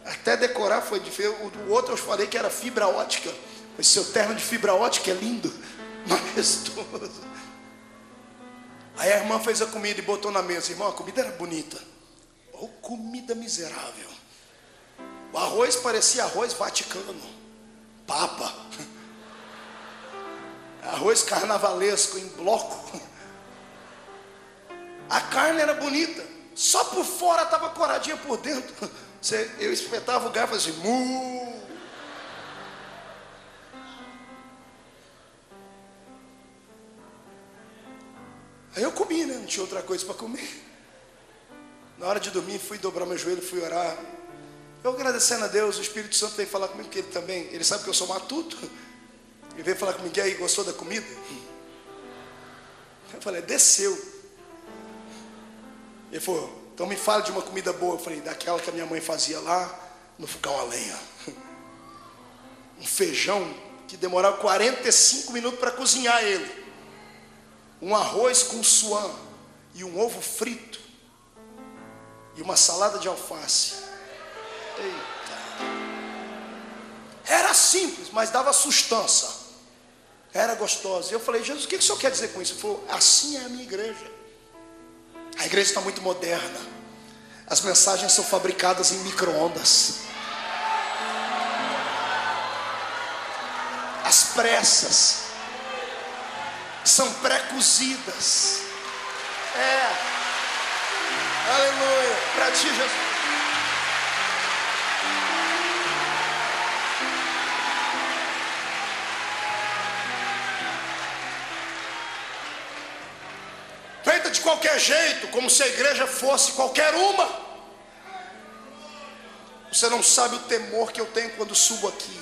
Até decorar foi diferente. O outro eu falei que era fibra ótica. Esse seu terno de fibra ótica é lindo, majestoso. Aí a irmã fez a comida e botou na mesa. Irmão, a comida era bonita. Oh, comida miserável. O arroz parecia arroz vaticano, papa, arroz carnavalesco em bloco. A carne era bonita, só por fora estava coradinha por dentro. Eu espetava o garfo assim, mu. Aí eu comi, né? Não tinha outra coisa para comer. Na hora de dormir, fui dobrar meu joelho, fui orar. Eu agradecendo a Deus, o Espírito Santo veio falar comigo, que ele também, ele sabe que eu sou matuto. Ele veio falar comigo, e aí, gostou da comida? Eu falei, desceu. Ele falou, então me fala de uma comida boa. Eu falei, daquela que a minha mãe fazia lá, no fogão a lenha. Um feijão que demorava 45 minutos para cozinhar ele. Um arroz com suã e um ovo frito. E uma salada de alface. Eita. Era simples, mas dava sustância. Era gostosa. E eu falei, Jesus, o que o senhor quer dizer com isso? Ele falou, assim é a minha igreja. A igreja está muito moderna. As mensagens são fabricadas em micro-ondas. As pressas são pré-cozidas. Aleluia. Para ti, Jesus. Feita de qualquer jeito, como se a igreja fosse qualquer uma. Você não sabe o temor que eu tenho quando subo aqui.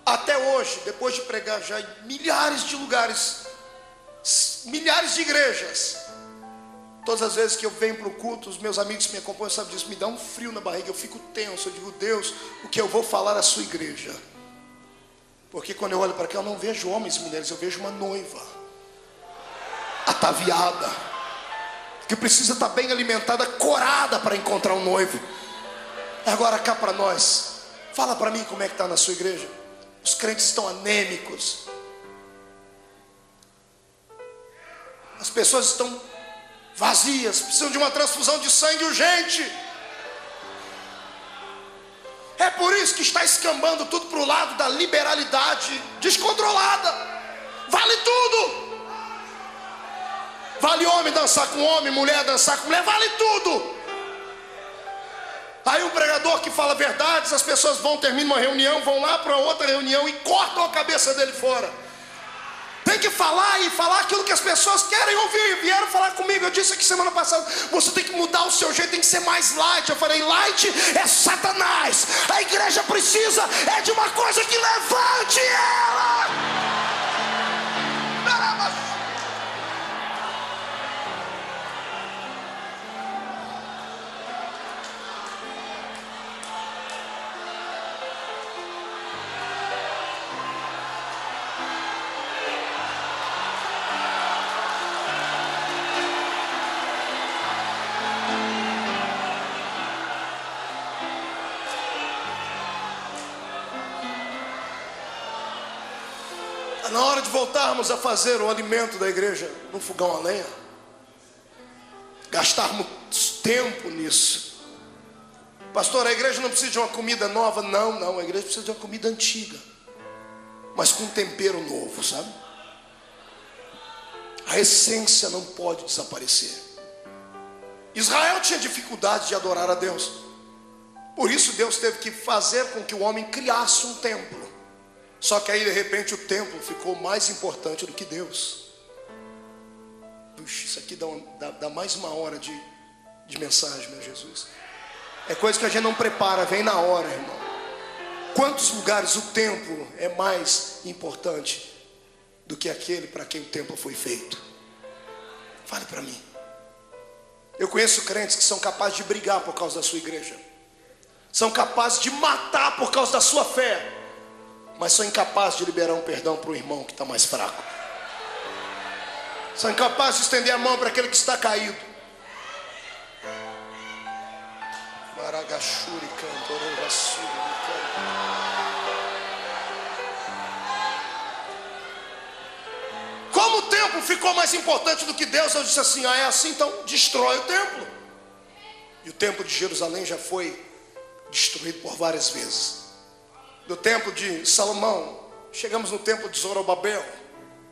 Até hoje, depois de pregar já em milhares de lugares, milhares de igrejas, todas as vezes que eu venho para o culto, os meus amigos que me acompanham sabem disso, me dá um frio na barriga, eu fico tenso. Eu digo, Deus, o que eu vou falar à sua igreja? Porque quando eu olho para cá, eu não vejo homens e mulheres, eu vejo uma noiva ataviada, que precisa estar bem alimentada, corada para encontrar um noivo. Agora cá para nós, fala para mim como é que está na sua igreja. Os crentes estão anêmicos, as pessoas estão vazias, precisam de uma transfusão de sangue urgente. É por isso que está escambando tudo para o lado da liberalidade descontrolada. Vale tudo. Vale homem dançar com homem, mulher dançar com mulher, vale tudo. Aí um pregador que fala verdades, as pessoas terminam uma reunião, vão lá para outra reunião e cortam a cabeça dele fora. Tem que falar e falar aquilo que as pessoas querem ouvir. Vieram falar comigo, eu disse aqui semana passada, você tem que mudar o seu jeito, tem que ser mais light. Eu falei, light é Satanás. A igreja precisa de uma coisa que levante ela. Na hora de voltarmos a fazer o alimento da igreja no fogão a lenha, gastarmos tempo nisso. Pastor, a igreja não precisa de uma comida nova. Não, a igreja precisa de uma comida antiga, mas com tempero novo, sabe? A essência não pode desaparecer. Israel tinha dificuldade de adorar a Deus, por isso Deus teve que fazer com que o homem criasse um templo. Só que aí de repente o templo ficou mais importante do que Deus. Puxa, isso aqui dá mais uma hora de mensagem, meu Jesus. É coisa que a gente não prepara, vem na hora, irmão. Quantos lugares o templo é mais importante do que aquele para quem o templo foi feito? Fale para mim. Eu conheço crentes que são capazes de brigar por causa da sua igreja, são capazes de matar por causa da sua fé, mas são incapazes de liberar um perdão para o irmão que está mais fraco. São incapazes de estender a mão para aquele que está caído. Maragachuri cantorou. Como o templo ficou mais importante do que Deus, eu disse assim, é assim, então destrói o templo. E o templo de Jerusalém já foi destruído por várias vezes. Do templo de Salomão, chegamos no templo de Zorobabel,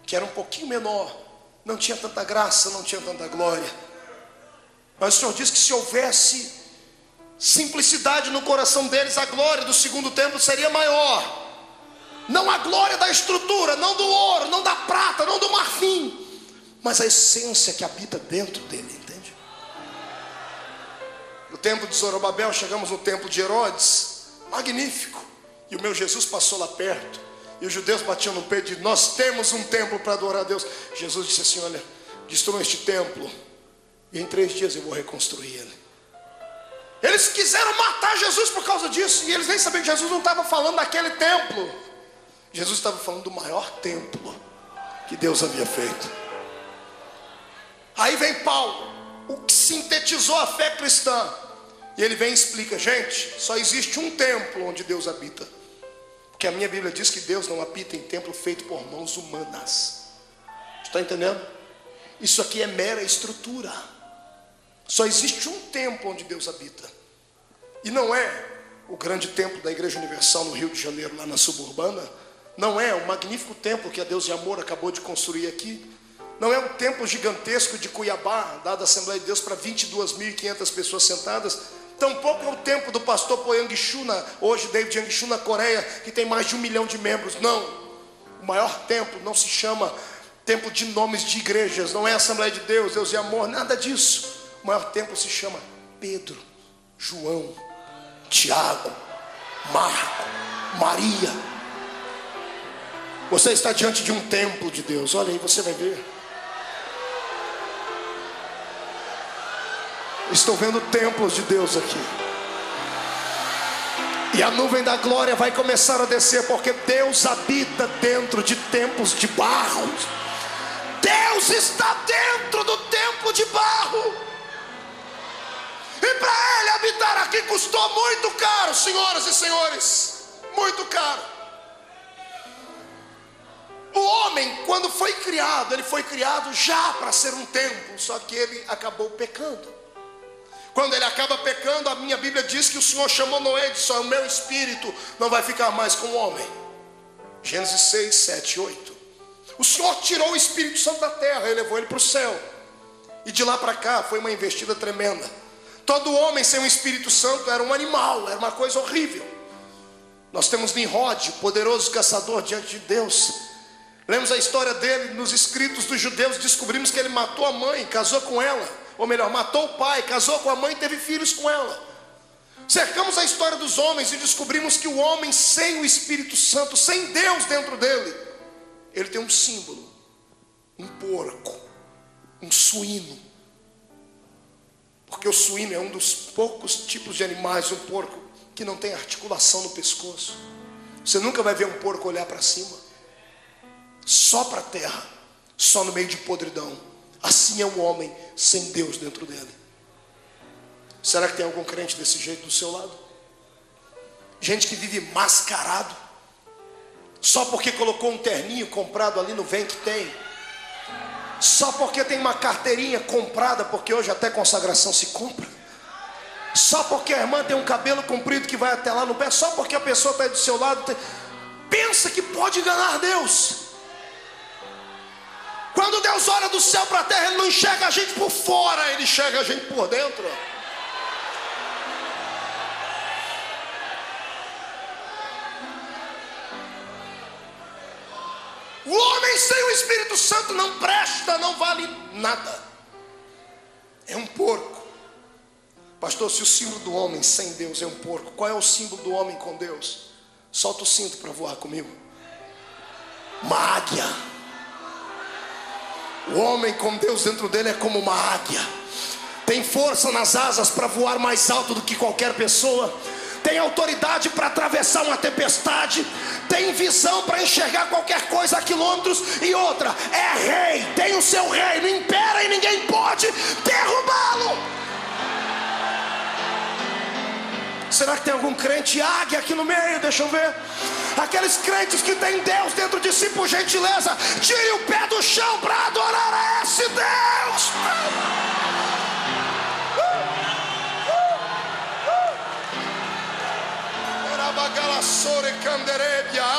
que era um pouquinho menor, não tinha tanta graça, não tinha tanta glória. Mas o Senhor disse que se houvesse simplicidade no coração deles, a glória do segundo templo seria maior. Não a glória da estrutura, não do ouro, não da prata, não do marfim, mas a essência que habita dentro dele, entende? No templo de Zorobabel, chegamos no templo de Herodes, magnífico. E o meu Jesus passou lá perto, e os judeus batiam no peito e diziam, nós temos um templo para adorar a Deus. Jesus disse assim, olha, destruam este templo, e em 3 dias eu vou reconstruir ele. Eles quiseram matar Jesus por causa disso, e eles nem sabiam que Jesus não estava falando daquele templo. Jesus estava falando do maior templo que Deus havia feito. Aí vem Paulo, o que sintetizou a fé cristã, e ele vem e explica, gente, só existe um templo onde Deus habita. Porque a minha Bíblia diz que Deus não habita em templo feito por mãos humanas. Está entendendo? Isso aqui é mera estrutura. Só existe um templo onde Deus habita. E não é o grande templo da Igreja Universal no Rio de Janeiro, lá na suburbana. Não é o magnífico templo que a Deus de Amor acabou de construir aqui. Não é o templo gigantesco de Cuiabá, dado à Assembleia de Deus para 22.500 pessoas sentadas. Tampouco é o templo do pastor Poyangishu, hoje David Yangishu, na Coreia, que tem mais de 1 milhão de membros. Não, o maior templo não se chama templo de nomes de igrejas, não é Assembleia de Deus, Deus de Amor, nada disso. O maior templo se chama Pedro, João, Tiago, Marco, Maria. Você está diante de um templo de Deus, olha aí, você vai ver. Estou vendo templos de Deus aqui. E a nuvem da glória vai começar a descer, porque Deus habita dentro de templos de barro. Deus está dentro do templo de barro. E para Ele habitar aqui custou muito caro, senhoras e senhores, muito caro. O homem, quando foi criado, ele foi criado já para ser um templo, só que ele acabou pecando. Quando ele acaba pecando, a minha Bíblia diz que o Senhor chamou Noé e disse, o meu espírito não vai ficar mais com o homem. Gênesis 6, 7, 8. O Senhor tirou o Espírito Santo da terra e levou ele para o céu. E de lá para cá foi uma investida tremenda. Todo homem sem o Espírito Santo era um animal, era uma coisa horrível. Nós temos Nimrod, o poderoso caçador diante de Deus. Lemos a história dele nos escritos dos judeus, descobrimos que ele matou a mãe, casou com ela. Ou melhor, matou o pai, casou com a mãe e teve filhos com ela. Cercamos a história dos homens e descobrimos que o homem sem o Espírito Santo, sem Deus dentro dele, ele tem um símbolo, um porco, um suíno. Porque o suíno é um dos poucos tipos de animais, um porco que não tem articulação no pescoço. Você nunca vai ver um porco olhar para cima, só para a terra, só no meio de podridão. Assim é um homem sem Deus dentro dele. Será que tem algum crente desse jeito do seu lado? Gente que vive mascarado, só porque colocou um terninho comprado ali no Vem Que Tem, só porque tem uma carteirinha comprada, porque hoje até consagração se compra, só porque a irmã tem um cabelo comprido que vai até lá no pé, só porque a pessoa está aí do seu lado, pensa que pode enganar Deus. Quando Deus olha do céu para a terra, Ele não enxerga a gente por fora, Ele enxerga a gente por dentro. O homem sem o Espírito Santo não presta, não vale nada. É um porco. Pastor, se o símbolo do homem sem Deus é um porco, qual é o símbolo do homem com Deus? Solta o cinto para voar comigo. Uma águia. O homem com Deus dentro dele é como uma águia. Tem força nas asas para voar mais alto do que qualquer pessoa. Tem autoridade para atravessar uma tempestade. Tem visão para enxergar qualquer coisa a quilômetros. E outra, é rei, tem o seu reino, impera e ninguém pode derrubá-lo. Será que tem algum crente águia aqui no meio? Deixa eu ver. Aqueles crentes que tem Deus dentro de si, por gentileza, tire o pé do chão para adorar a esse Deus.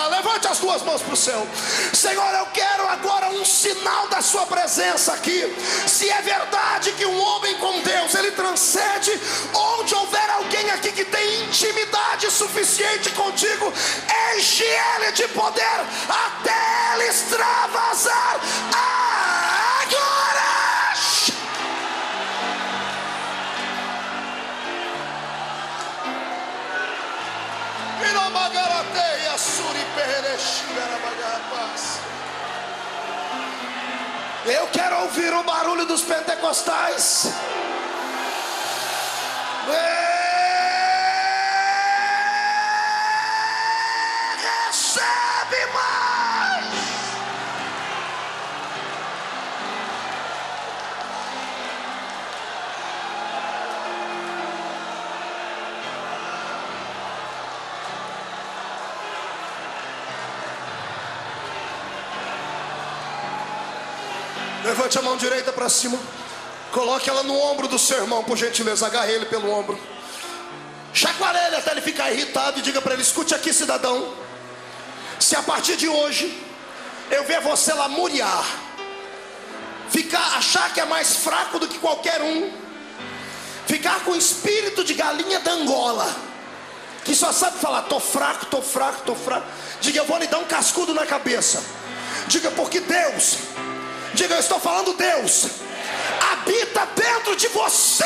Levante as duas mãos para o céu. Senhor, eu quero agora um sinal da sua presença aqui. Se é verdade que um homem com Deus, ele transcende, onde houver alguém aqui que tem intimidade suficiente contigo, enche ele de poder até ele extravasar agora. Eu quero ouvir o barulho dos pentecostais. Recebe mais. Levante a mão direita para cima. Coloque ela no ombro do seu irmão, por gentileza. Agarre ele pelo ombro. Chacoalhe ele até ele ficar irritado. E diga para ele: escute aqui, cidadão. Se a partir de hoje eu ver você lamuriar, achar que é mais fraco do que qualquer um, ficar com espírito de galinha da Angola, que só sabe falar: tô fraco, tô fraco, tô fraco. Diga: eu vou lhe dar um cascudo na cabeça. Diga: porque Deus, diga: eu estou falando Deus, habita dentro de você.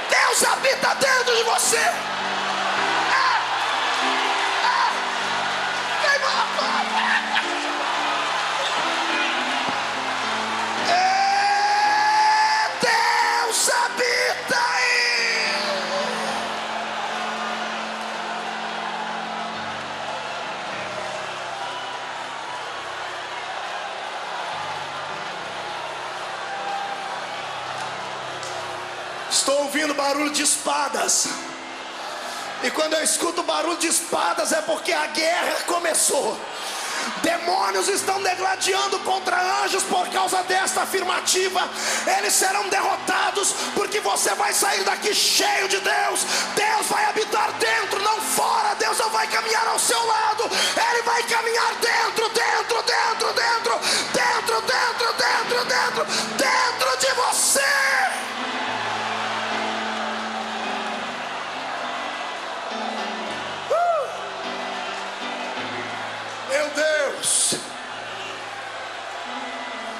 Deus habita dentro de você. Deus habita aí. Estou ouvindo barulho de espadas. E quando eu escuto barulho de espadas é porque a guerra começou. Demônios estão degladiando contra anjos por causa desta afirmativa. Eles serão derrotados porque você vai sair daqui cheio de Deus. Deus vai habitar dentro, não fora. Deus não vai caminhar ao seu lado. Ele vai caminhar dentro, dentro, dentro, dentro, dentro, dentro, dentro, dentro, dentro de você. Meu Deus.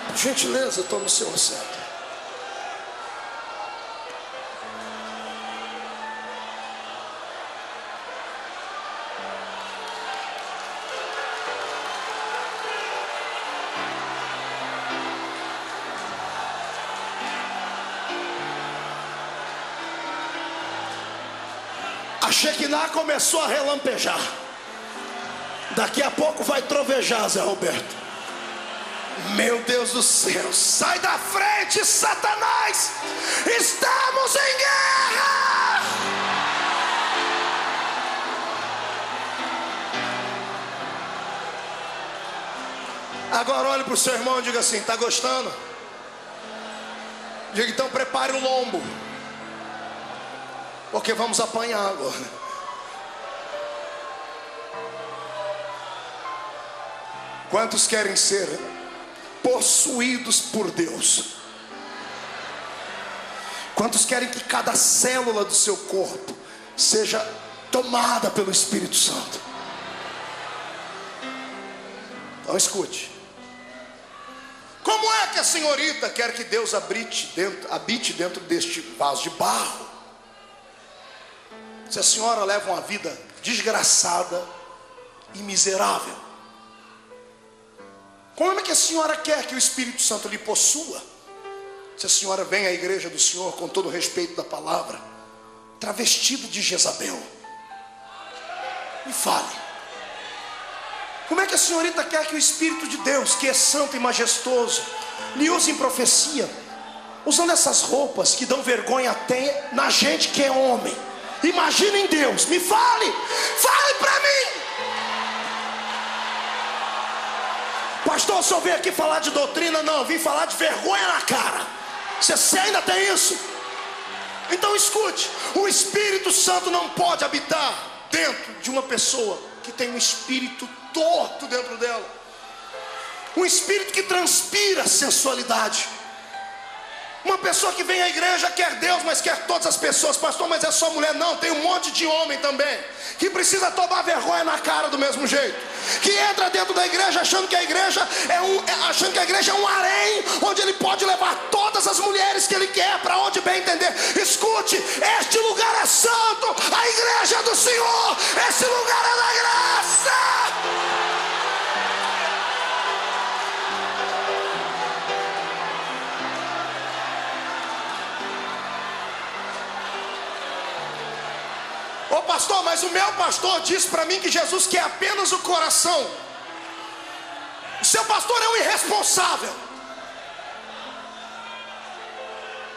Por gentileza, tome o seu assento. A Shekinah começou a relampejar. Daqui a pouco vai trovejar, Zé Roberto. Meu Deus do céu, sai da frente, Satanás! Estamos em guerra! Agora olhe para o seu irmão e diga assim: está gostando? Diga então, prepare o lombo, porque vamos apanhar agora. Quantos querem ser possuídos por Deus? Quantos querem que cada célula do seu corpo seja tomada pelo Espírito Santo? Então escute. Como é que a senhorita quer que Deus habite dentro deste vaso de barro, se a senhora leva uma vida desgraçada e miserável? Como é que a senhora quer que o Espírito Santo lhe possua, se a senhora vem à igreja do Senhor, com todo o respeito da palavra, travestida de Jezabel? Me fale. Como é que a senhorita quer que o Espírito de Deus, que é santo e majestoso, lhe use em profecia, usando essas roupas que dão vergonha até na gente que é homem? Imagina em Deus. Me fale. Fale para mim. Pastor, o senhor veio aqui falar de doutrina? Não, eu vim falar de vergonha na cara. Você ainda tem isso? Então escute. O Espírito Santo não pode habitar dentro de uma pessoa que tem um espírito torto dentro dela, um espírito que transpira sensualidade. Uma pessoa que vem à igreja quer Deus, mas quer todas as pessoas. Pastor, mas é só mulher? Não, tem um monte de homem também que precisa tomar vergonha na cara do mesmo jeito, que entra dentro da igreja achando que a igreja é um harém, onde ele pode levar todas as mulheres que ele quer para onde bem entender. Escute, este lugar é santo, a igreja é do Senhor, esse lugar é da graça. Ô pastor, mas o meu pastor disse para mim que Jesus quer apenas o coração. O seu pastor é um irresponsável.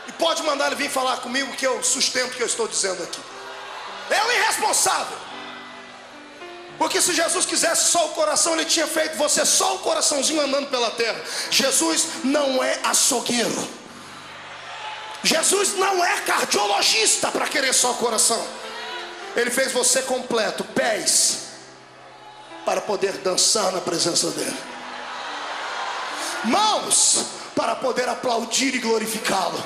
E pode mandar ele vir falar comigo, que eu sustento o que eu estou dizendo aqui. É um irresponsável. Porque se Jesus quisesse só o coração, ele tinha feito você só um coraçãozinho andando pela terra. Jesus não é açougueiro. Jesus não é cardiologista para querer só o coração. Ele fez você completo, pés, para poder dançar na presença dele, mãos, para poder aplaudir e glorificá-lo,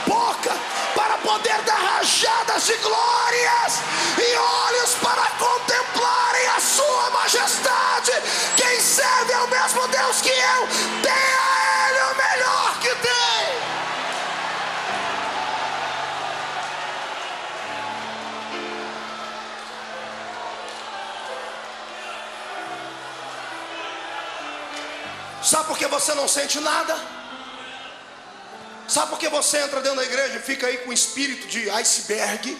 boca, para poder dar rajadas de glórias, e olhos para contemplarem a sua majestade. Quem serve é o mesmo Deus que eu, dê a ele o melhor que tem. Sabe por que você não sente nada? Sabe por que você entra dentro da igreja e fica aí com o espírito de iceberg?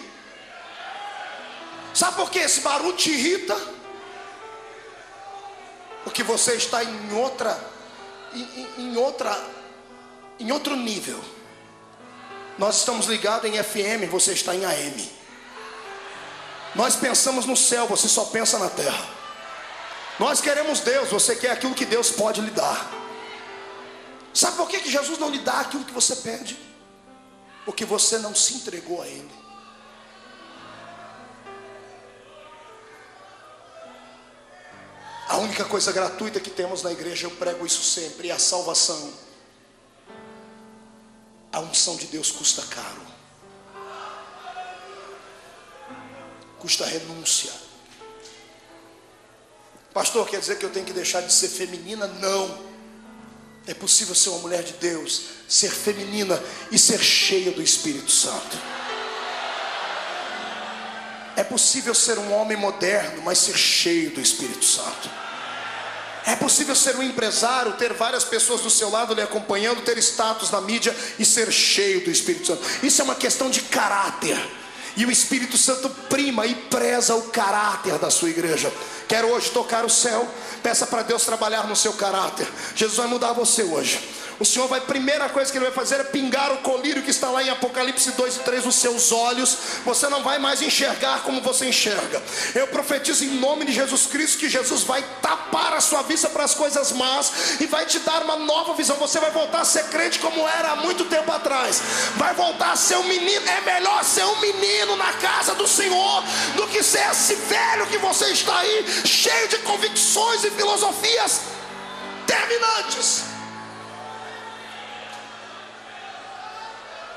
Sabe por que esse barulho te irrita? Porque você está em outro nível. Nós estamos ligados em FM, você está em AM. Nós pensamos no céu, você só pensa na terra. Nós queremos Deus, você quer aquilo que Deus pode lhe dar. Sabe por que Jesus não lhe dá aquilo que você pede? Porque você não se entregou a Ele. A única coisa gratuita que temos na igreja, eu prego isso sempre, é a salvação. A unção de Deus custa caro, custa renúncia. Pastor, quer dizer que eu tenho que deixar de ser feminina? Não. É possível ser uma mulher de Deus, ser feminina e ser cheia do Espírito Santo. É possível ser um homem moderno, mas ser cheio do Espírito Santo. É possível ser um empresário, ter várias pessoas do seu lado lhe acompanhando, ter status na mídia e ser cheio do Espírito Santo. Isso é uma questão de caráter. E o Espírito Santo prima e preza o caráter da sua igreja. Quero hoje tocar o céu. Peça para Deus trabalhar no seu caráter. Jesus vai mudar você hoje. O Senhor vai, primeira coisa que Ele vai fazer é pingar o colírio que está lá em Apocalipse 2 e 3 nos seus olhos. Você não vai mais enxergar como você enxerga. Eu profetizo em nome de Jesus Cristo que Jesus vai tapar a sua vista para as coisas más e vai te dar uma nova visão. Você vai voltar a ser crente como era há muito tempo atrás. Vai voltar a ser um menino. É melhor ser um menino na casa do Senhor do que ser esse velho que você está aí, cheio de convicções e filosofias terminantes.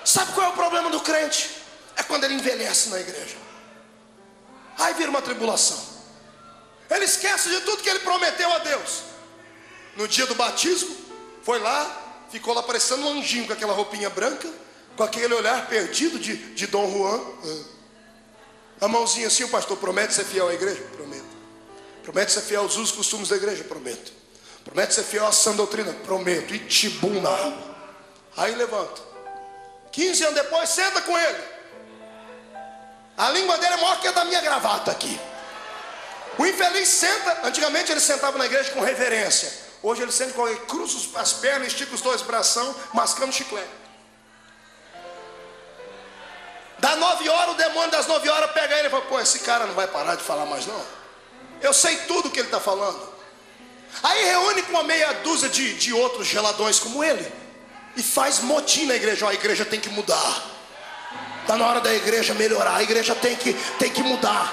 Sabe qual é o problema do crente? É quando ele envelhece na igreja. Aí vira uma tribulação. Ele esquece de tudo que ele prometeu a Deus. No dia do batismo, foi lá, ficou lá parecendo um anjinho com aquela roupinha branca, com aquele olhar perdido de Dom Juan. A mãozinha assim, o pastor promete ser fiel à igreja? Prometo. Promete ser fiel aos usos e costumes da igreja? Prometo. Promete ser fiel à sã doutrina? Prometo. E tibum na água. Aí levanta. 15 anos depois, senta com ele. A língua dele é maior que a da minha gravata aqui. O infeliz senta. Antigamente ele sentava na igreja com reverência. Hoje ele senta com ele, cruza as pernas, estica os dois bração, mascando chiclete. Dá 9 horas, o demônio das 9 horas pega ele e fala: pô, esse cara não vai parar de falar mais não. Eu sei tudo o que ele está falando. Aí reúne com uma meia dúzia de outros geladões como ele e faz motim na igreja. Ó, a igreja tem que mudar. Está na hora da igreja melhorar. A igreja tem que mudar.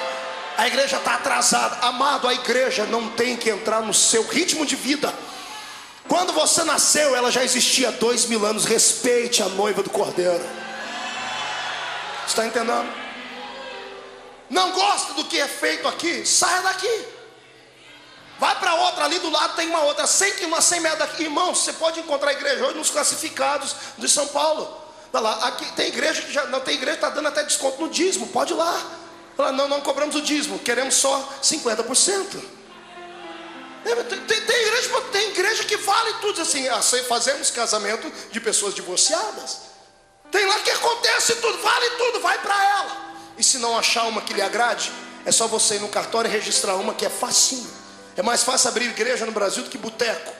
A igreja está atrasada. Amado, a igreja não tem que entrar no seu ritmo de vida. Quando você nasceu, ela já existia há 2000 anos. Respeite a noiva do Cordeiro. Está entendendo? Não gosta do que é feito aqui? Saia daqui. Vai para outra, ali do lado tem uma outra, 100 metros daqui. Irmão, você pode encontrar a igreja hoje nos classificados de São Paulo. Vai lá, aqui tem igreja que já não tem igreja que está dando até desconto no dízimo. Pode ir lá. Fala, não cobramos o dízimo, queremos só 50%. Tem igreja que vale tudo assim. Fazemos casamento de pessoas divorciadas. Tem lá que acontece tudo, vale tudo, vai para ela. E se não achar uma que lhe agrade, é só você ir no cartório e registrar uma que é facinho. É mais fácil abrir igreja no Brasil do que boteco.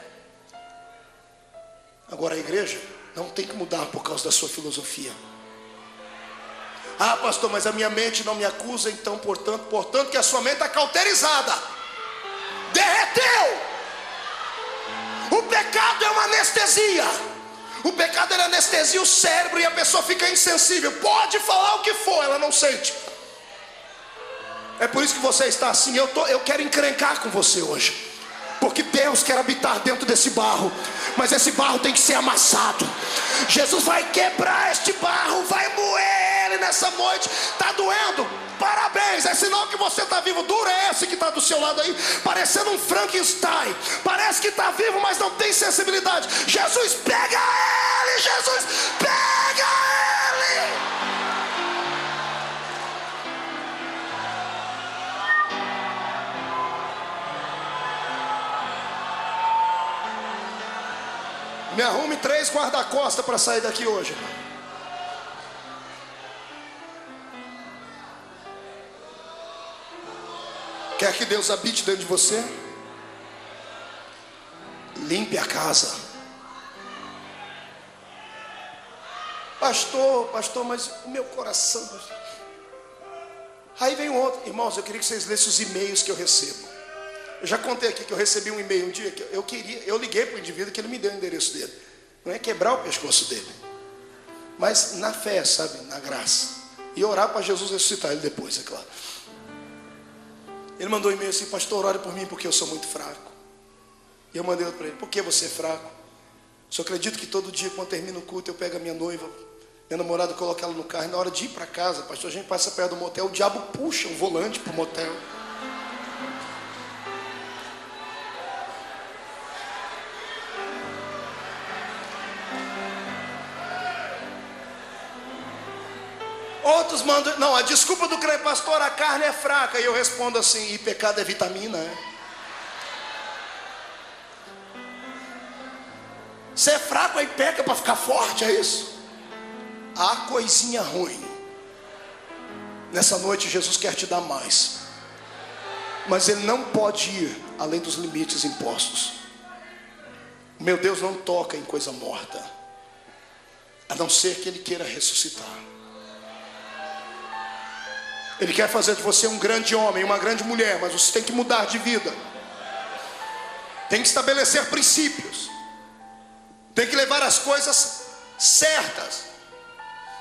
Agora a igreja não tem que mudar por causa da sua filosofia. Ah, pastor, mas a minha mente não me acusa, então portanto que a sua mente está cauterizada. Derreteu. O pecado é uma anestesia. O pecado ele anestesia o cérebro e a pessoa fica insensível. Pode falar o que for, ela não sente. É por isso que você está assim. Eu quero encrencar com você hoje, porque Deus quer habitar dentro desse barro. Mas esse barro tem que ser amassado. Jesus vai quebrar este barro, vai moer ele nessa noite. Está doendo? Parabéns, é sinal que você está vivo. Duro é esse que está do seu lado aí, parecendo um Frankenstein. Parece que está vivo, mas não tem sensibilidade. Jesus, pega ele! Jesus, pega ele! Me arrume 3 guarda-costas para sair daqui hoje. Quer que Deus habite dentro de você? Limpe a casa. Pastor, mas o meu coração... Aí vem um outro. Irmãos, eu queria que vocês lessem os e-mails que eu recebo. Eu já contei aqui que eu recebi um e-mail um dia que eu liguei para o indivíduo que ele me deu o endereço dele. Não é quebrar o pescoço dele, mas na fé, sabe, na graça. E orar para Jesus ressuscitar ele depois, é claro. Ele mandou um e-mail assim: pastor, ore por mim porque eu sou muito fraco. E eu mandei outro para ele: por que você é fraco? Eu acredito que todo dia quando termina o culto eu pego a minha noiva, minha namorada, coloco ela no carro, e na hora de ir para casa, pastor, a gente passa perto do motel, o diabo puxa o volante para o motel. Outros mandam, não, a desculpa do crente, pastor, a carne é fraca. E eu respondo assim, e pecado é vitamina, é? Você é fraco aí peca para ficar forte, é isso? Há coisinha ruim. Nessa noite Jesus quer te dar mais, mas Ele não pode ir além dos limites impostos. Meu Deus não toca em coisa morta, a não ser que Ele queira ressuscitar. Ele quer fazer de você um grande homem, uma grande mulher, mas você tem que mudar de vida. Tem que estabelecer princípios. Tem que levar as coisas certas.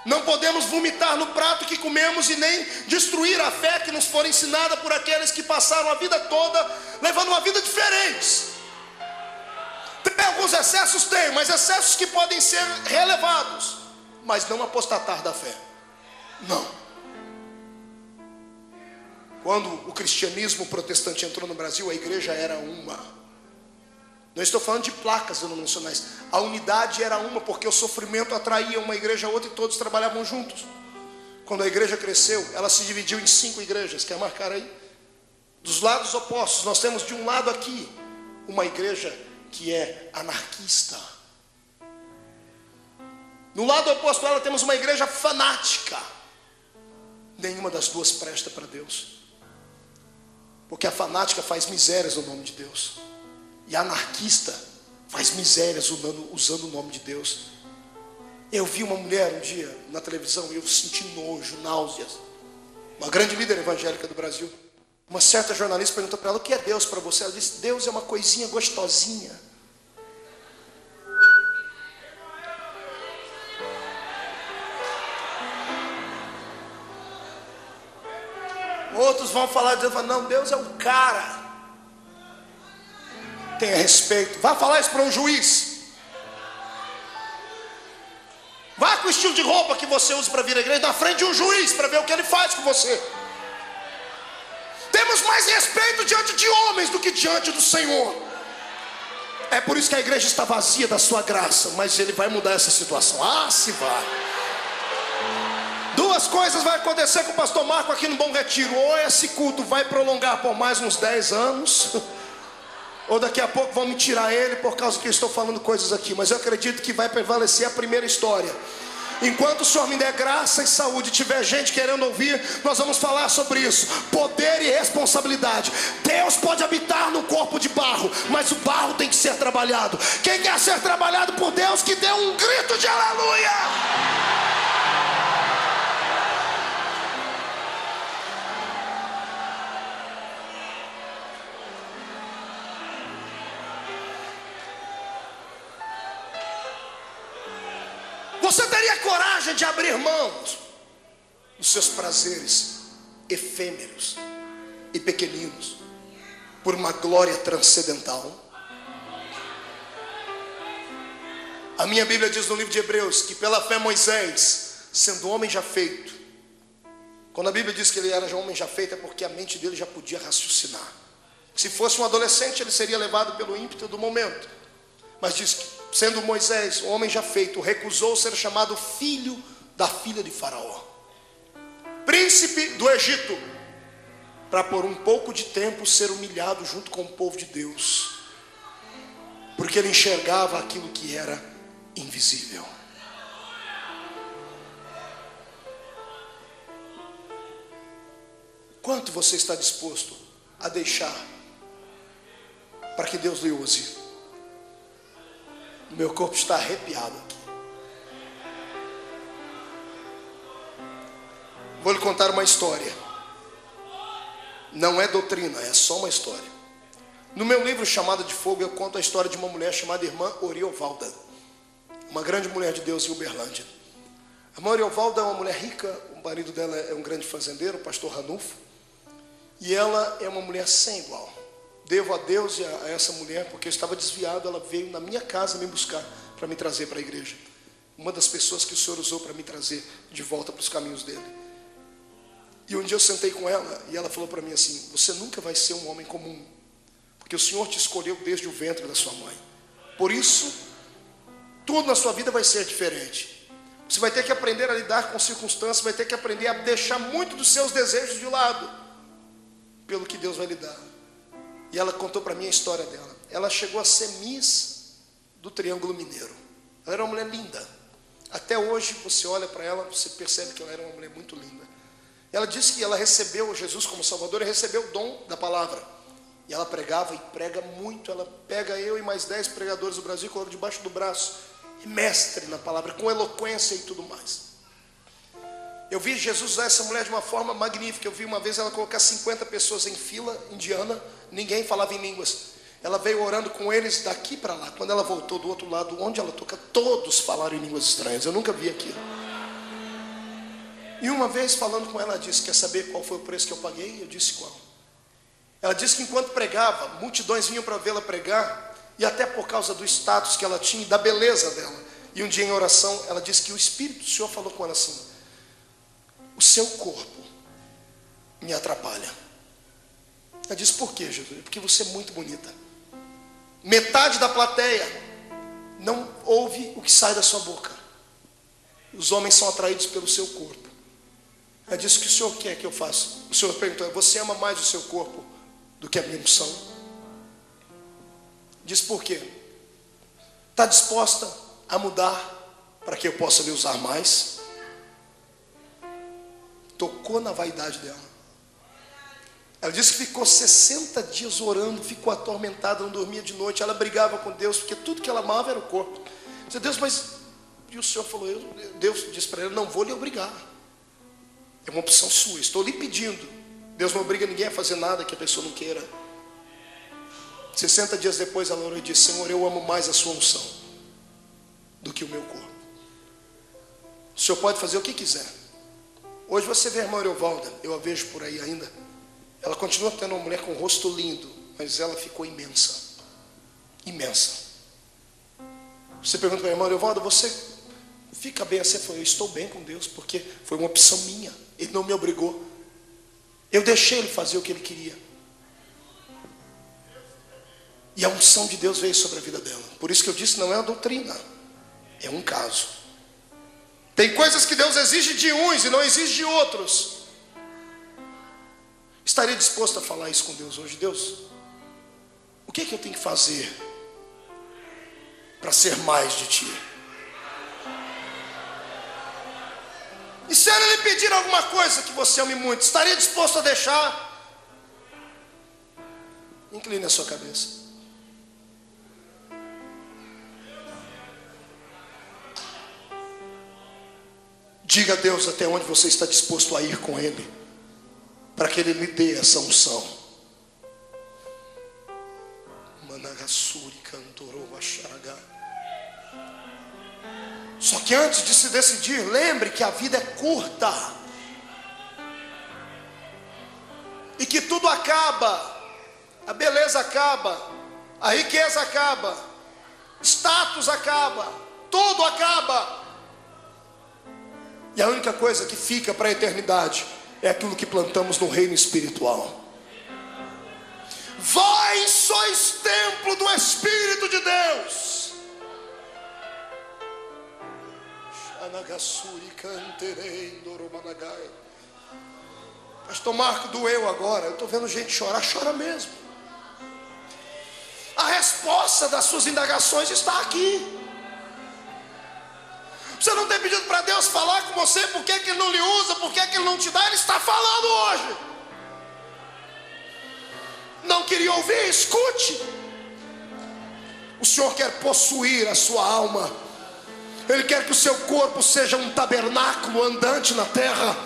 Não podemos vomitar no prato que comemos e nem destruir a fé que nos foi ensinada por aqueles que passaram a vida toda levando uma vida diferente. Tem alguns excessos? Tem, mas excessos que podem ser relevados, mas não apostatar da fé. Não. Quando o cristianismo protestante entrou no Brasil, a igreja era uma. Não estou falando de placas denominacionais. A unidade era uma, porque o sofrimento atraía uma igreja a outra e todos trabalhavam juntos. Quando a igreja cresceu, ela se dividiu em 5 igrejas. Quer marcar aí? Dos lados opostos, nós temos de um lado aqui uma igreja que é anarquista. No lado oposto dela temos uma igreja fanática. Nenhuma das duas presta para Deus, porque a fanática faz misérias no nome de Deus, e a anarquista faz misérias usando o nome de Deus. Eu vi uma mulher um dia na televisão e eu senti nojo, náuseas. Uma grande líder evangélica do Brasil. Uma certa jornalista perguntou para ela: o que é Deus para você? Ela disse: Deus é uma coisinha gostosinha. Outros vão falar de Deus, não, Deus é um cara. Tenha respeito. Vá falar isso para um juiz. Vá com o estilo de roupa que você usa para vir à igreja na frente de um juiz, para ver o que ele faz com você. Temos mais respeito diante de homens do que diante do Senhor. É por isso que a igreja está vazia da sua graça, mas Ele vai mudar essa situação. Ah, se vai. Duas coisas vai acontecer com o pastor Marco aqui no Bom Retiro. Ou esse culto vai prolongar por mais uns 10 anos, ou daqui a pouco vão me tirar ele por causa que eu estou falando coisas aqui. Mas eu acredito que vai prevalecer a primeira história. Enquanto o Senhor me der graça e saúde, tiver gente querendo ouvir, nós vamos falar sobre isso. Poder e responsabilidade. Deus pode habitar no corpo de barro, mas o barro tem que ser trabalhado. Quem quer ser trabalhado por Deus, que dê um grito de aleluia. Você teria coragem de abrir mãos dos seus prazeres efêmeros e pequeninos por uma glória transcendental? A minha Bíblia diz no livro de Hebreus que pela fé Moisés, sendo homem já feito, quando a Bíblia diz que ele era já homem já feito, é porque a mente dele já podia raciocinar. Se fosse um adolescente, ele seria levado pelo ímpeto do momento. Mas diz que, sendo Moisés, um homem já feito, recusou ser chamado filho da filha de Faraó, príncipe do Egito, para por um pouco de tempo ser humilhado junto com o povo de Deus, porque ele enxergava aquilo que era invisível. Quanto você está disposto a deixar para que Deus lhe use? O meu corpo está arrepiado aqui. Vou lhe contar uma história. Não é doutrina, é só uma história. No meu livro Chamada de Fogo, eu conto a história de uma mulher chamada Irmã Oriovalda, uma grande mulher de Deus em Uberlândia. A irmã Oriovalda é uma mulher rica. O marido dela é um grande fazendeiro, o pastor Ranulfo. E ela é uma mulher sem igual. Devo a Deus e a essa mulher, porque eu estava desviado. Ela veio na minha casa me buscar para me trazer para a igreja. Uma das pessoas que o Senhor usou para me trazer de volta para os caminhos dele. E um dia eu sentei com ela e ela falou para mim assim: você nunca vai ser um homem comum, porque o Senhor te escolheu desde o ventre da sua mãe. Por isso, tudo na sua vida vai ser diferente. Você vai ter que aprender a lidar com circunstâncias, vai ter que aprender a deixar muito dos seus desejos de lado, pelo que Deus vai lhe dar. E ela contou para mim a história dela. Ela chegou a ser Miss do Triângulo Mineiro. Ela era uma mulher linda. Até hoje você olha para ela, você percebe que ela era uma mulher muito linda. Ela disse que ela recebeu Jesus como Salvador e recebeu o dom da palavra. E ela pregava e prega muito. Ela pega eu e mais 10 pregadores do Brasil e coloca debaixo do braço. E mestre na palavra, com eloquência e tudo mais. Eu vi Jesus usar essa mulher de uma forma magnífica. Eu vi uma vez ela colocar 50 pessoas em fila indiana. Ninguém falava em línguas. Ela veio orando com eles daqui para lá. Quando ela voltou do outro lado, onde ela toca, todos falaram em línguas estranhas. Eu nunca vi aquilo. E uma vez falando com ela, ela disse: quer saber qual foi o preço que eu paguei? Eu disse: qual? Ela disse que enquanto pregava, multidões vinham para vê-la pregar. E até por causa do status que ela tinha e da beleza dela. E um dia em oração, ela disse que o Espírito do Senhor falou com ela assim: o seu corpo me atrapalha. Ela disse: por quê, Jesus? Porque você é muito bonita. Metade da plateia não ouve o que sai da sua boca. Os homens são atraídos pelo seu corpo. Ela disse: o que o Senhor quer que eu faça? O Senhor perguntou: você ama mais o seu corpo do que a minha unção? Disse: por quê? Está disposta a mudar para que eu possa lhe usar mais? Tocou na vaidade dela. Ela disse que ficou 60 dias orando, ficou atormentada, não dormia de noite. Ela brigava com Deus, porque tudo que ela amava era o corpo. Disse: Deus, mas... E o Senhor falou, Deus disse para ela: não vou lhe obrigar. É uma opção sua, estou lhe pedindo. Deus não obriga ninguém a fazer nada que a pessoa não queira. 60 dias depois ela orou e disse: Senhor, eu amo mais a sua unção do que o meu corpo. O Senhor pode fazer o que quiser. Hoje você vê a irmã Erovalda, eu a vejo por aí ainda. Ela continua tendo uma mulher com um rosto lindo, mas ela ficou imensa. Imensa. Você pergunta para a irmã Erovalda: você fica bem assim? Eu falei: eu estou bem com Deus, porque foi uma opção minha. Ele não me obrigou. Eu deixei ele fazer o que ele queria. E a unção de Deus veio sobre a vida dela. Por isso que eu disse, não é uma doutrina, é um caso. Tem coisas que Deus exige de uns e não exige de outros. Estaria disposto a falar isso com Deus hoje? Deus, o que é que eu tenho que fazer para ser mais de Ti? E se Ele lhe pedir alguma coisa que você ame muito, estaria disposto a deixar? Incline a sua cabeça. Diga a Deus até onde você está disposto a ir com Ele, para que Ele lhe dê essa unção. Só que antes de se decidir, lembre que a vida é curta. E que tudo acaba. A beleza acaba. A riqueza acaba. Status acaba. Tudo acaba. E a única coisa que fica para a eternidade é aquilo que plantamos no reino espiritual. Vós sois templo do Espírito de Deus. Pastor Marco, doeu agora. Eu estou vendo gente chorar. Chora mesmo. A resposta das suas indagações está aqui. Você não tem pedido para Deus falar com você, por que Ele não lhe usa, por que Ele não te dá? Ele está falando hoje. Não queria ouvir? Escute. O Senhor quer possuir a sua alma. Ele quer que o seu corpo seja um tabernáculo andante na terra.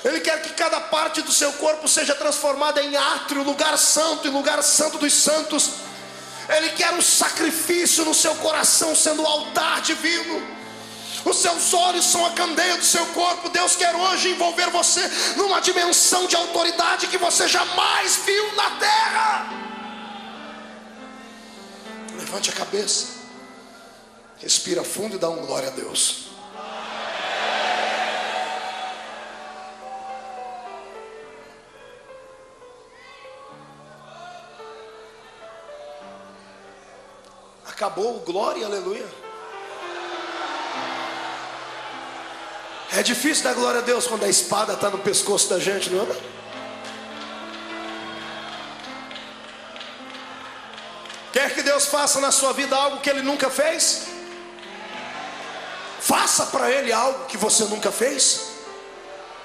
Ele quer que cada parte do seu corpo seja transformada em átrio, lugar santo e lugar santo dos santos. Ele quer um sacrifício no seu coração, sendo o altar divino. Os seus olhos são a candeia do seu corpo. Deus quer hoje envolver você numa dimensão de autoridade que você jamais viu na terra. Levante a cabeça, respira fundo e dá um glória a Deus. Acabou o glória, aleluia. É difícil dar glória a Deus quando a espada está no pescoço da gente, não é? Quer que Deus faça na sua vida algo que Ele nunca fez? Faça para Ele algo que você nunca fez.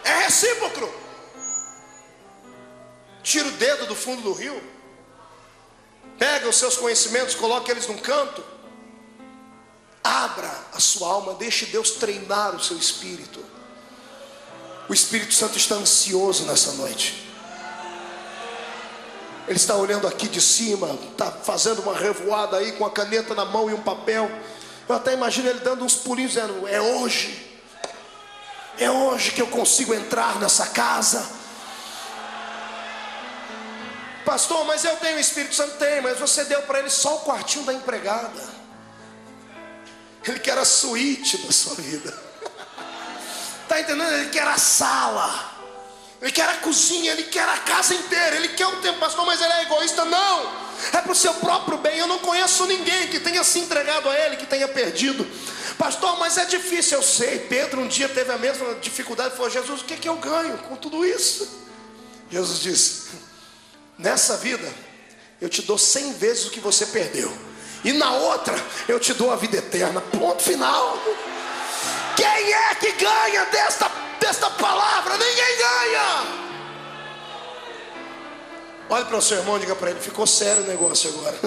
É recíproco. Tira o dedo do fundo do rio. Pega os seus conhecimentos, coloque eles num canto. Abra a sua alma, deixe Deus treinar o seu espírito. O Espírito Santo está ansioso nessa noite. Ele está olhando aqui de cima, está fazendo uma revoada aí com a caneta na mão e um papel. Eu até imagino ele dando uns pulinhos dizendo: é hoje que eu consigo entrar nessa casa. Pastor, mas eu tenho o Espírito Santo. Tem, mas você deu para ele só o quartinho da empregada. Ele quer a suíte da sua vida. Está entendendo? Ele quer a sala, ele quer a cozinha, ele quer a casa inteira. Ele quer o tempo. Pastor, mas ele é egoísta. Não, é para o seu próprio bem. Eu não conheço ninguém que tenha se entregado a ele, que tenha perdido. Pastor, mas é difícil. Eu sei, Pedro um dia teve a mesma dificuldade. Falou: Jesus, o que eu ganho com tudo isso? Jesus disse: nessa vida eu te dou 100 vezes o que você perdeu, e na outra eu te dou a vida eterna. Ponto final. Quem é que ganha desta palavra? Ninguém ganha. Olhe para o seu irmão e diga para ele: ficou sério o negócio agora.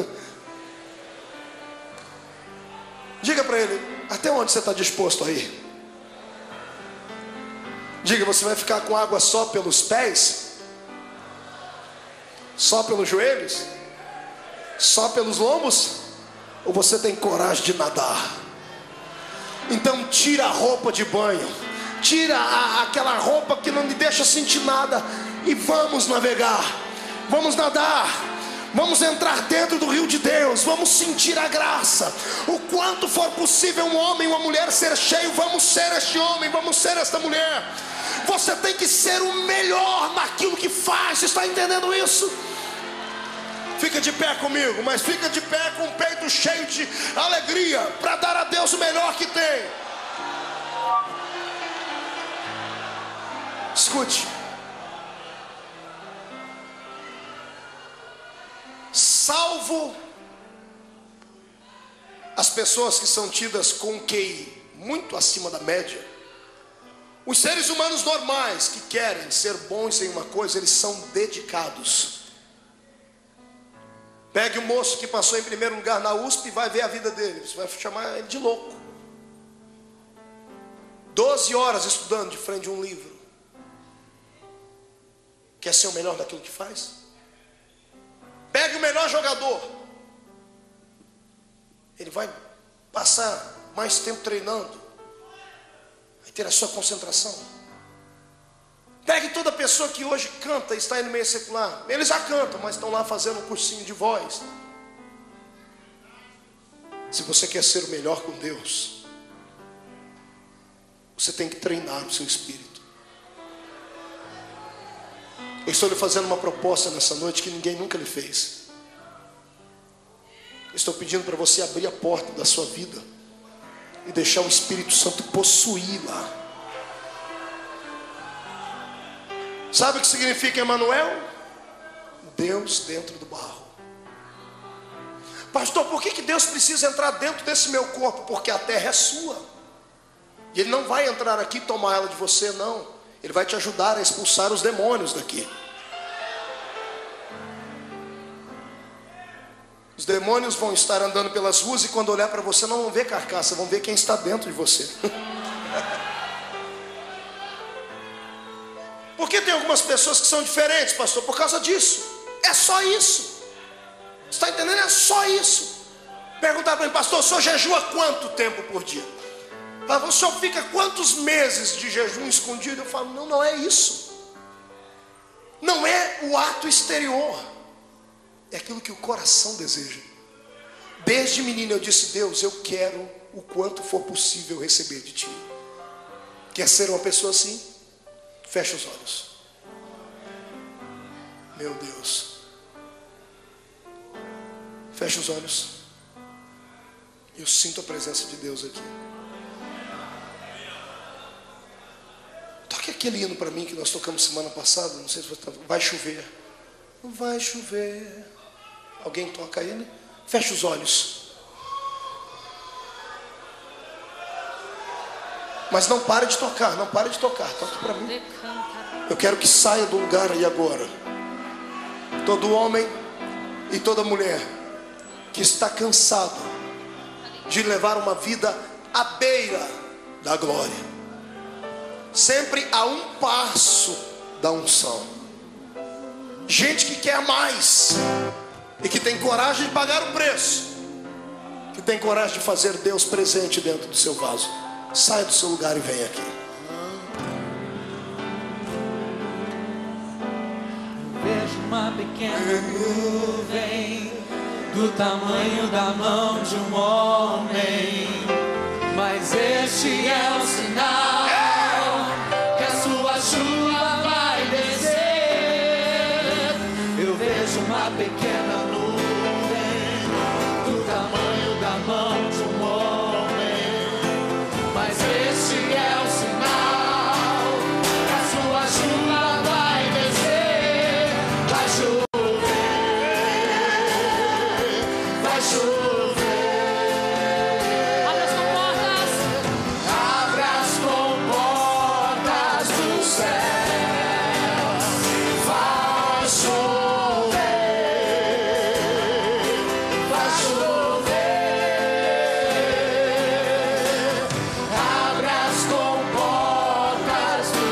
Diga para ele: até onde você está disposto a ir? Diga: você vai ficar com água só pelos pés? Só pelos joelhos? Só pelos lombos? Ou você tem coragem de nadar? Então tira a roupa de banho, tira aquela roupa que não me deixa sentir nada, e vamos navegar, vamos nadar, vamos entrar dentro do rio de Deus, vamos sentir a graça. O quanto for possível um homem e uma mulher ser cheio, vamos ser este homem, vamos ser esta mulher. Você tem que ser o melhor naquilo que faz. Está entendendo isso? Fica de pé comigo, mas fica de pé com o peito cheio de alegria, para dar a Deus o melhor que tem. Escute. Salvo as pessoas que são tidas com QI muito acima da média, os seres humanos normais que querem ser bons em uma coisa, eles são dedicados. Pegue o moço que passou em primeiro lugar na USP e vai ver a vida dele. Você vai chamar ele de louco. 12 horas estudando de frente a um livro. Quer ser o melhor daquilo que faz? Pegue o melhor jogador. Ele vai passar mais tempo treinando, vai ter a sua concentração. Pegue toda pessoa que hoje canta e está aí no meio secular. Eles já cantam, mas estão lá fazendo um cursinho de voz. Se você quer ser o melhor com Deus, você tem que treinar o seu espírito. Eu estou lhe fazendo uma proposta nessa noite que ninguém nunca lhe fez. Eu estou pedindo para você abrir a porta da sua vida e deixar o Espírito Santo possuí-la. Sabe o que significa Emanuel? Deus dentro do barro. Pastor, por que Deus precisa entrar dentro desse meu corpo? Porque a terra é sua, e Ele não vai entrar aqui e tomar ela de você, não. Ele vai te ajudar a expulsar os demônios daqui. Os demônios vão estar andando pelas ruas, e quando olhar para você não vão ver carcaça, vão ver quem está dentro de você. Por que tem algumas pessoas que são diferentes, pastor? Por causa disso. É só isso. Você está entendendo? É só isso. Perguntar para mim: pastor, o senhor jejua quanto tempo por dia? O senhor fica quantos meses de jejum escondido? Eu falo: não é isso. Não é o ato exterior, é aquilo que o coração deseja. Desde menino eu disse: Deus, eu quero o quanto for possível receber de ti. Quer ser uma pessoa assim? Fecha os olhos. Meu Deus. Fecha os olhos. Eu sinto a presença de Deus aqui. Aquele hino para mim que nós tocamos semana passada, não sei se você está... Vai chover. Vai chover. Alguém toca ele? Feche os olhos. Mas não pare de tocar, não pare de tocar. Toque para mim. Eu quero que saia do lugar aí agora todo homem e toda mulher que está cansado de levar uma vida à beira da glória, sempre a um passo da unção. Gente que quer mais e que tem coragem de pagar o preço, que tem coragem de fazer Deus presente dentro do seu vaso. Saia do seu lugar e venha aqui. Vejo uma pequena nuvem do tamanho da mão de um homem, mas este é o sinal que a sua chuva vai descer. Eu vejo uma pequena nuvem do tamanho da mão de um homem, mas este é o sinal que a sua chuva vai descer. Vai chover, vai chover. Abra as comportas. Abra as comportas do céu. Vai chover, vai chover. Abra as comportas do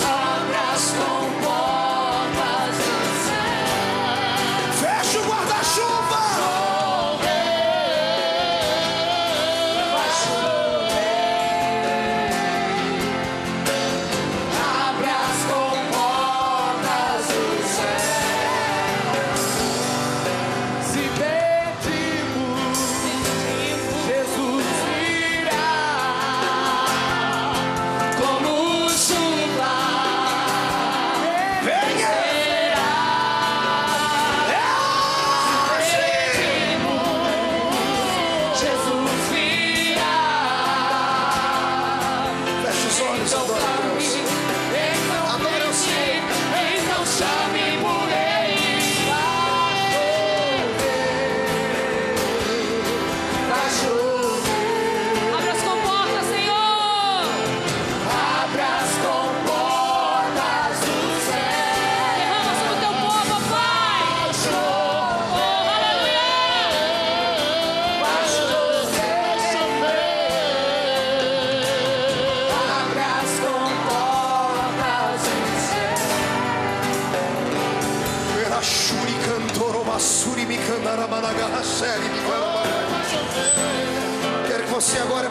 Abra as comportas do céu. Feche o guarda-chuva. Vai chover. Abra as comportas do céu. Se pedimos, Jesus virá como chuva. Venha. Jesus virá. Feche os olhos, adora a Deus. Adora o Senhor. Então chame por ele. Vai chover. Abra as comportas, Senhor. Abra as comportas do céu. Derrama sobre o teu povo, Pai. Vai chover. Oh, aleluia. Vai chover. Abra as comportas do céu. Verachuri cantoro basuri me candarabanaga série me Quero que você agora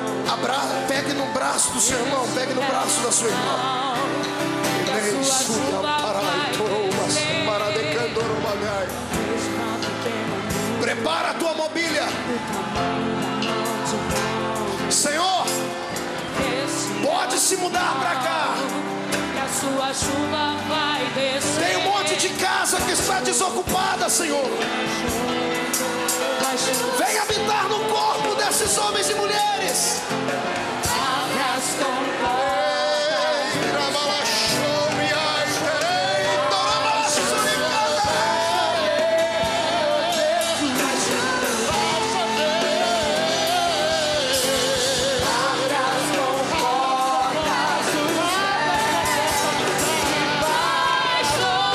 pegue no braço do seu irmão, pegue no braço da sua irmã. Prepara a tua mobília. Senhor, pode se mudar para cá. Que a sua chuva vai descer. Tem um monte de casa que está desocupada, Senhor. Vai chover. Vem habitar no corpo desses homens e mulheres. Abra as comportas. Abra as comportas do Vai chover.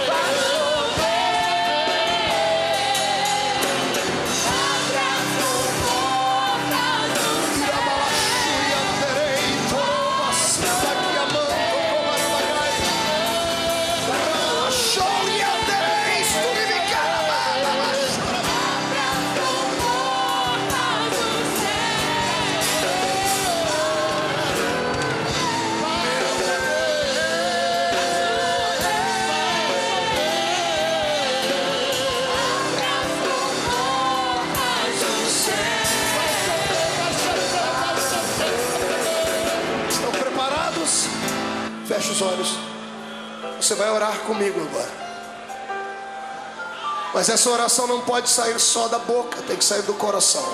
Vai Feche os olhos. você vai orar comigo agora. Mas essa oração não pode sair só da boca, tem que sair do coração.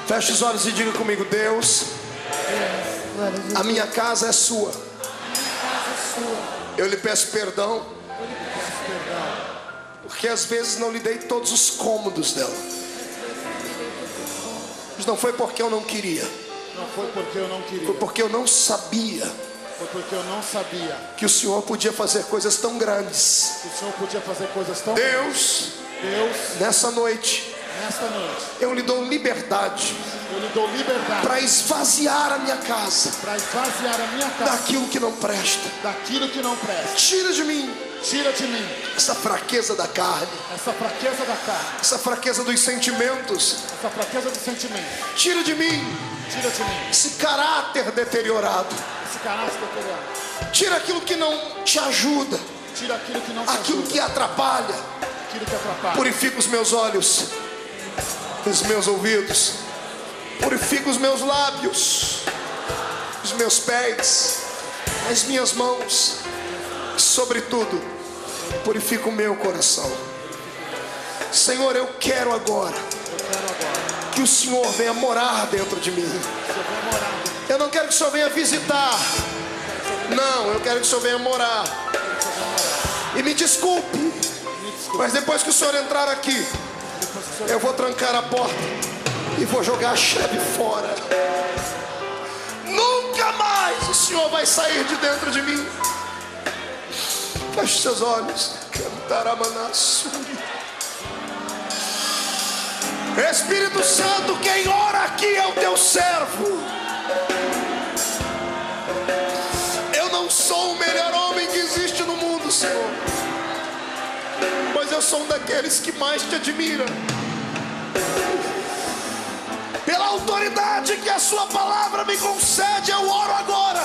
Feche os olhos e diga comigo: Deus, a minha casa é sua. Eu lhe peço perdão, porque às vezes não lhe dei todos os cômodos dela. Mas não foi porque eu não queria. Não foi porque eu não queria. Foi porque eu não sabia. Foi porque eu não sabia Que o Senhor podia fazer coisas tão grandes. que o Senhor podia fazer coisas tão Deus, Deus, nessa noite, nesta noite, eu lhe dou liberdade eu lhe dou liberdade para esvaziar a minha casa para esvaziar a minha casa daquilo que não presta. daquilo que não presta. Tira de mim Tira de mim essa fraqueza da carne, essa fraqueza da carne, essa fraqueza dos sentimentos. essa fraqueza do sentimento. Tira de mim Tira de mim esse caráter deteriorado. esse caráter deteriorado. Tira aquilo que não te ajuda, Tira aquilo que não te aquilo ajuda, que atrapalha. aquilo que atrapalha. Purifica os meus olhos, os meus ouvidos, purifica os meus lábios, os meus pés, as minhas mãos, e sobretudo, purifica o meu coração. Senhor, eu quero agora que o Senhor venha morar dentro de mim. Eu não quero que o Senhor venha visitar, não, eu quero que o Senhor venha morar. E me desculpe, mas depois que o Senhor entrar aqui, eu vou trancar a porta e vou jogar a chave fora. Nunca mais o Senhor vai sair de dentro de mim. Feche seus olhos. Espírito Santo, quem ora aqui é o teu servo. Eu não sou o melhor homem que existe no mundo, Senhor, mas eu sou um daqueles que mais te admira. Pela autoridade que a sua palavra me concede, eu oro agora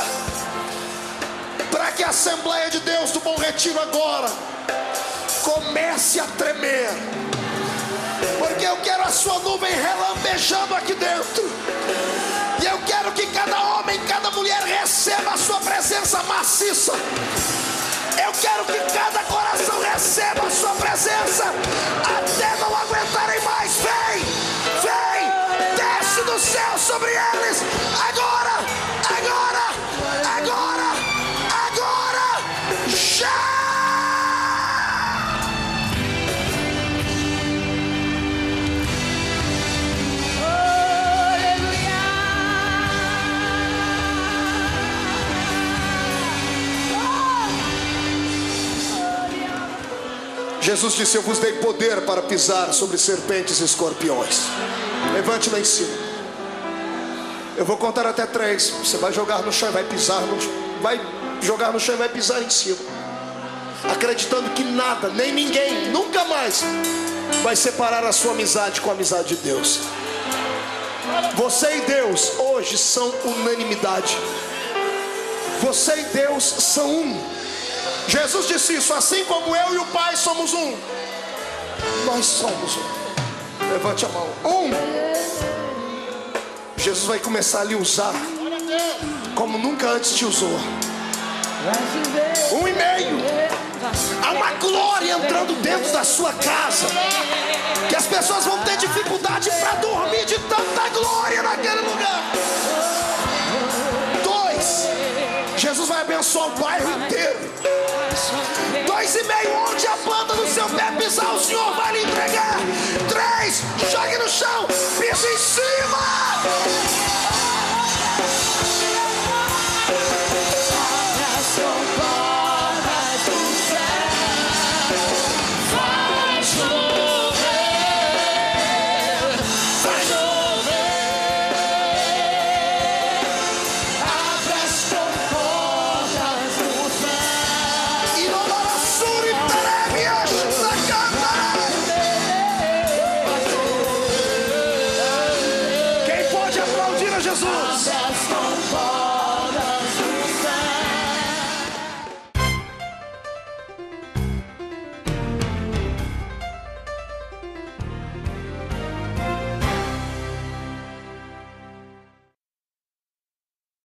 para que a Assembleia de Deus do Bom Retiro agora comece a tremer, porque eu quero a sua nuvem relambejando aqui dentro, e eu quero que cada homem, cada mulher receba a sua presença maciça. Eu quero que cada coração receba a sua presença até não aguentarem mais. Vem, vem, desce do céu sobre eles, agora, agora, agora, agora, já! Jesus disse: eu vos dei poder para pisar sobre serpentes e escorpiões. Levante lá em cima. Eu vou contar até 3. Você vai jogar no chão e vai pisar no chão. Vai jogar no chão e vai pisar em cima, acreditando que nada, nem ninguém, nunca mais vai separar a sua amizade com a amizade de Deus. Você e Deus hoje são unanimidade. Você e Deus são um. Jesus disse isso: assim como eu e o Pai somos um, nós somos um. Levante a mão. Um. Jesus vai começar a lhe usar como nunca antes te usou. 1,5. Há uma glória entrando dentro da sua casa, que as pessoas vão ter dificuldade para dormir de tanta glória naquele lugar. 2. Jesus vai abençoar o bairro inteiro. 2,5. Onde a planta do seu pé pisar, o Senhor vai lhe entregar. 3. Jogue no chão, pisa em cima. Jesus.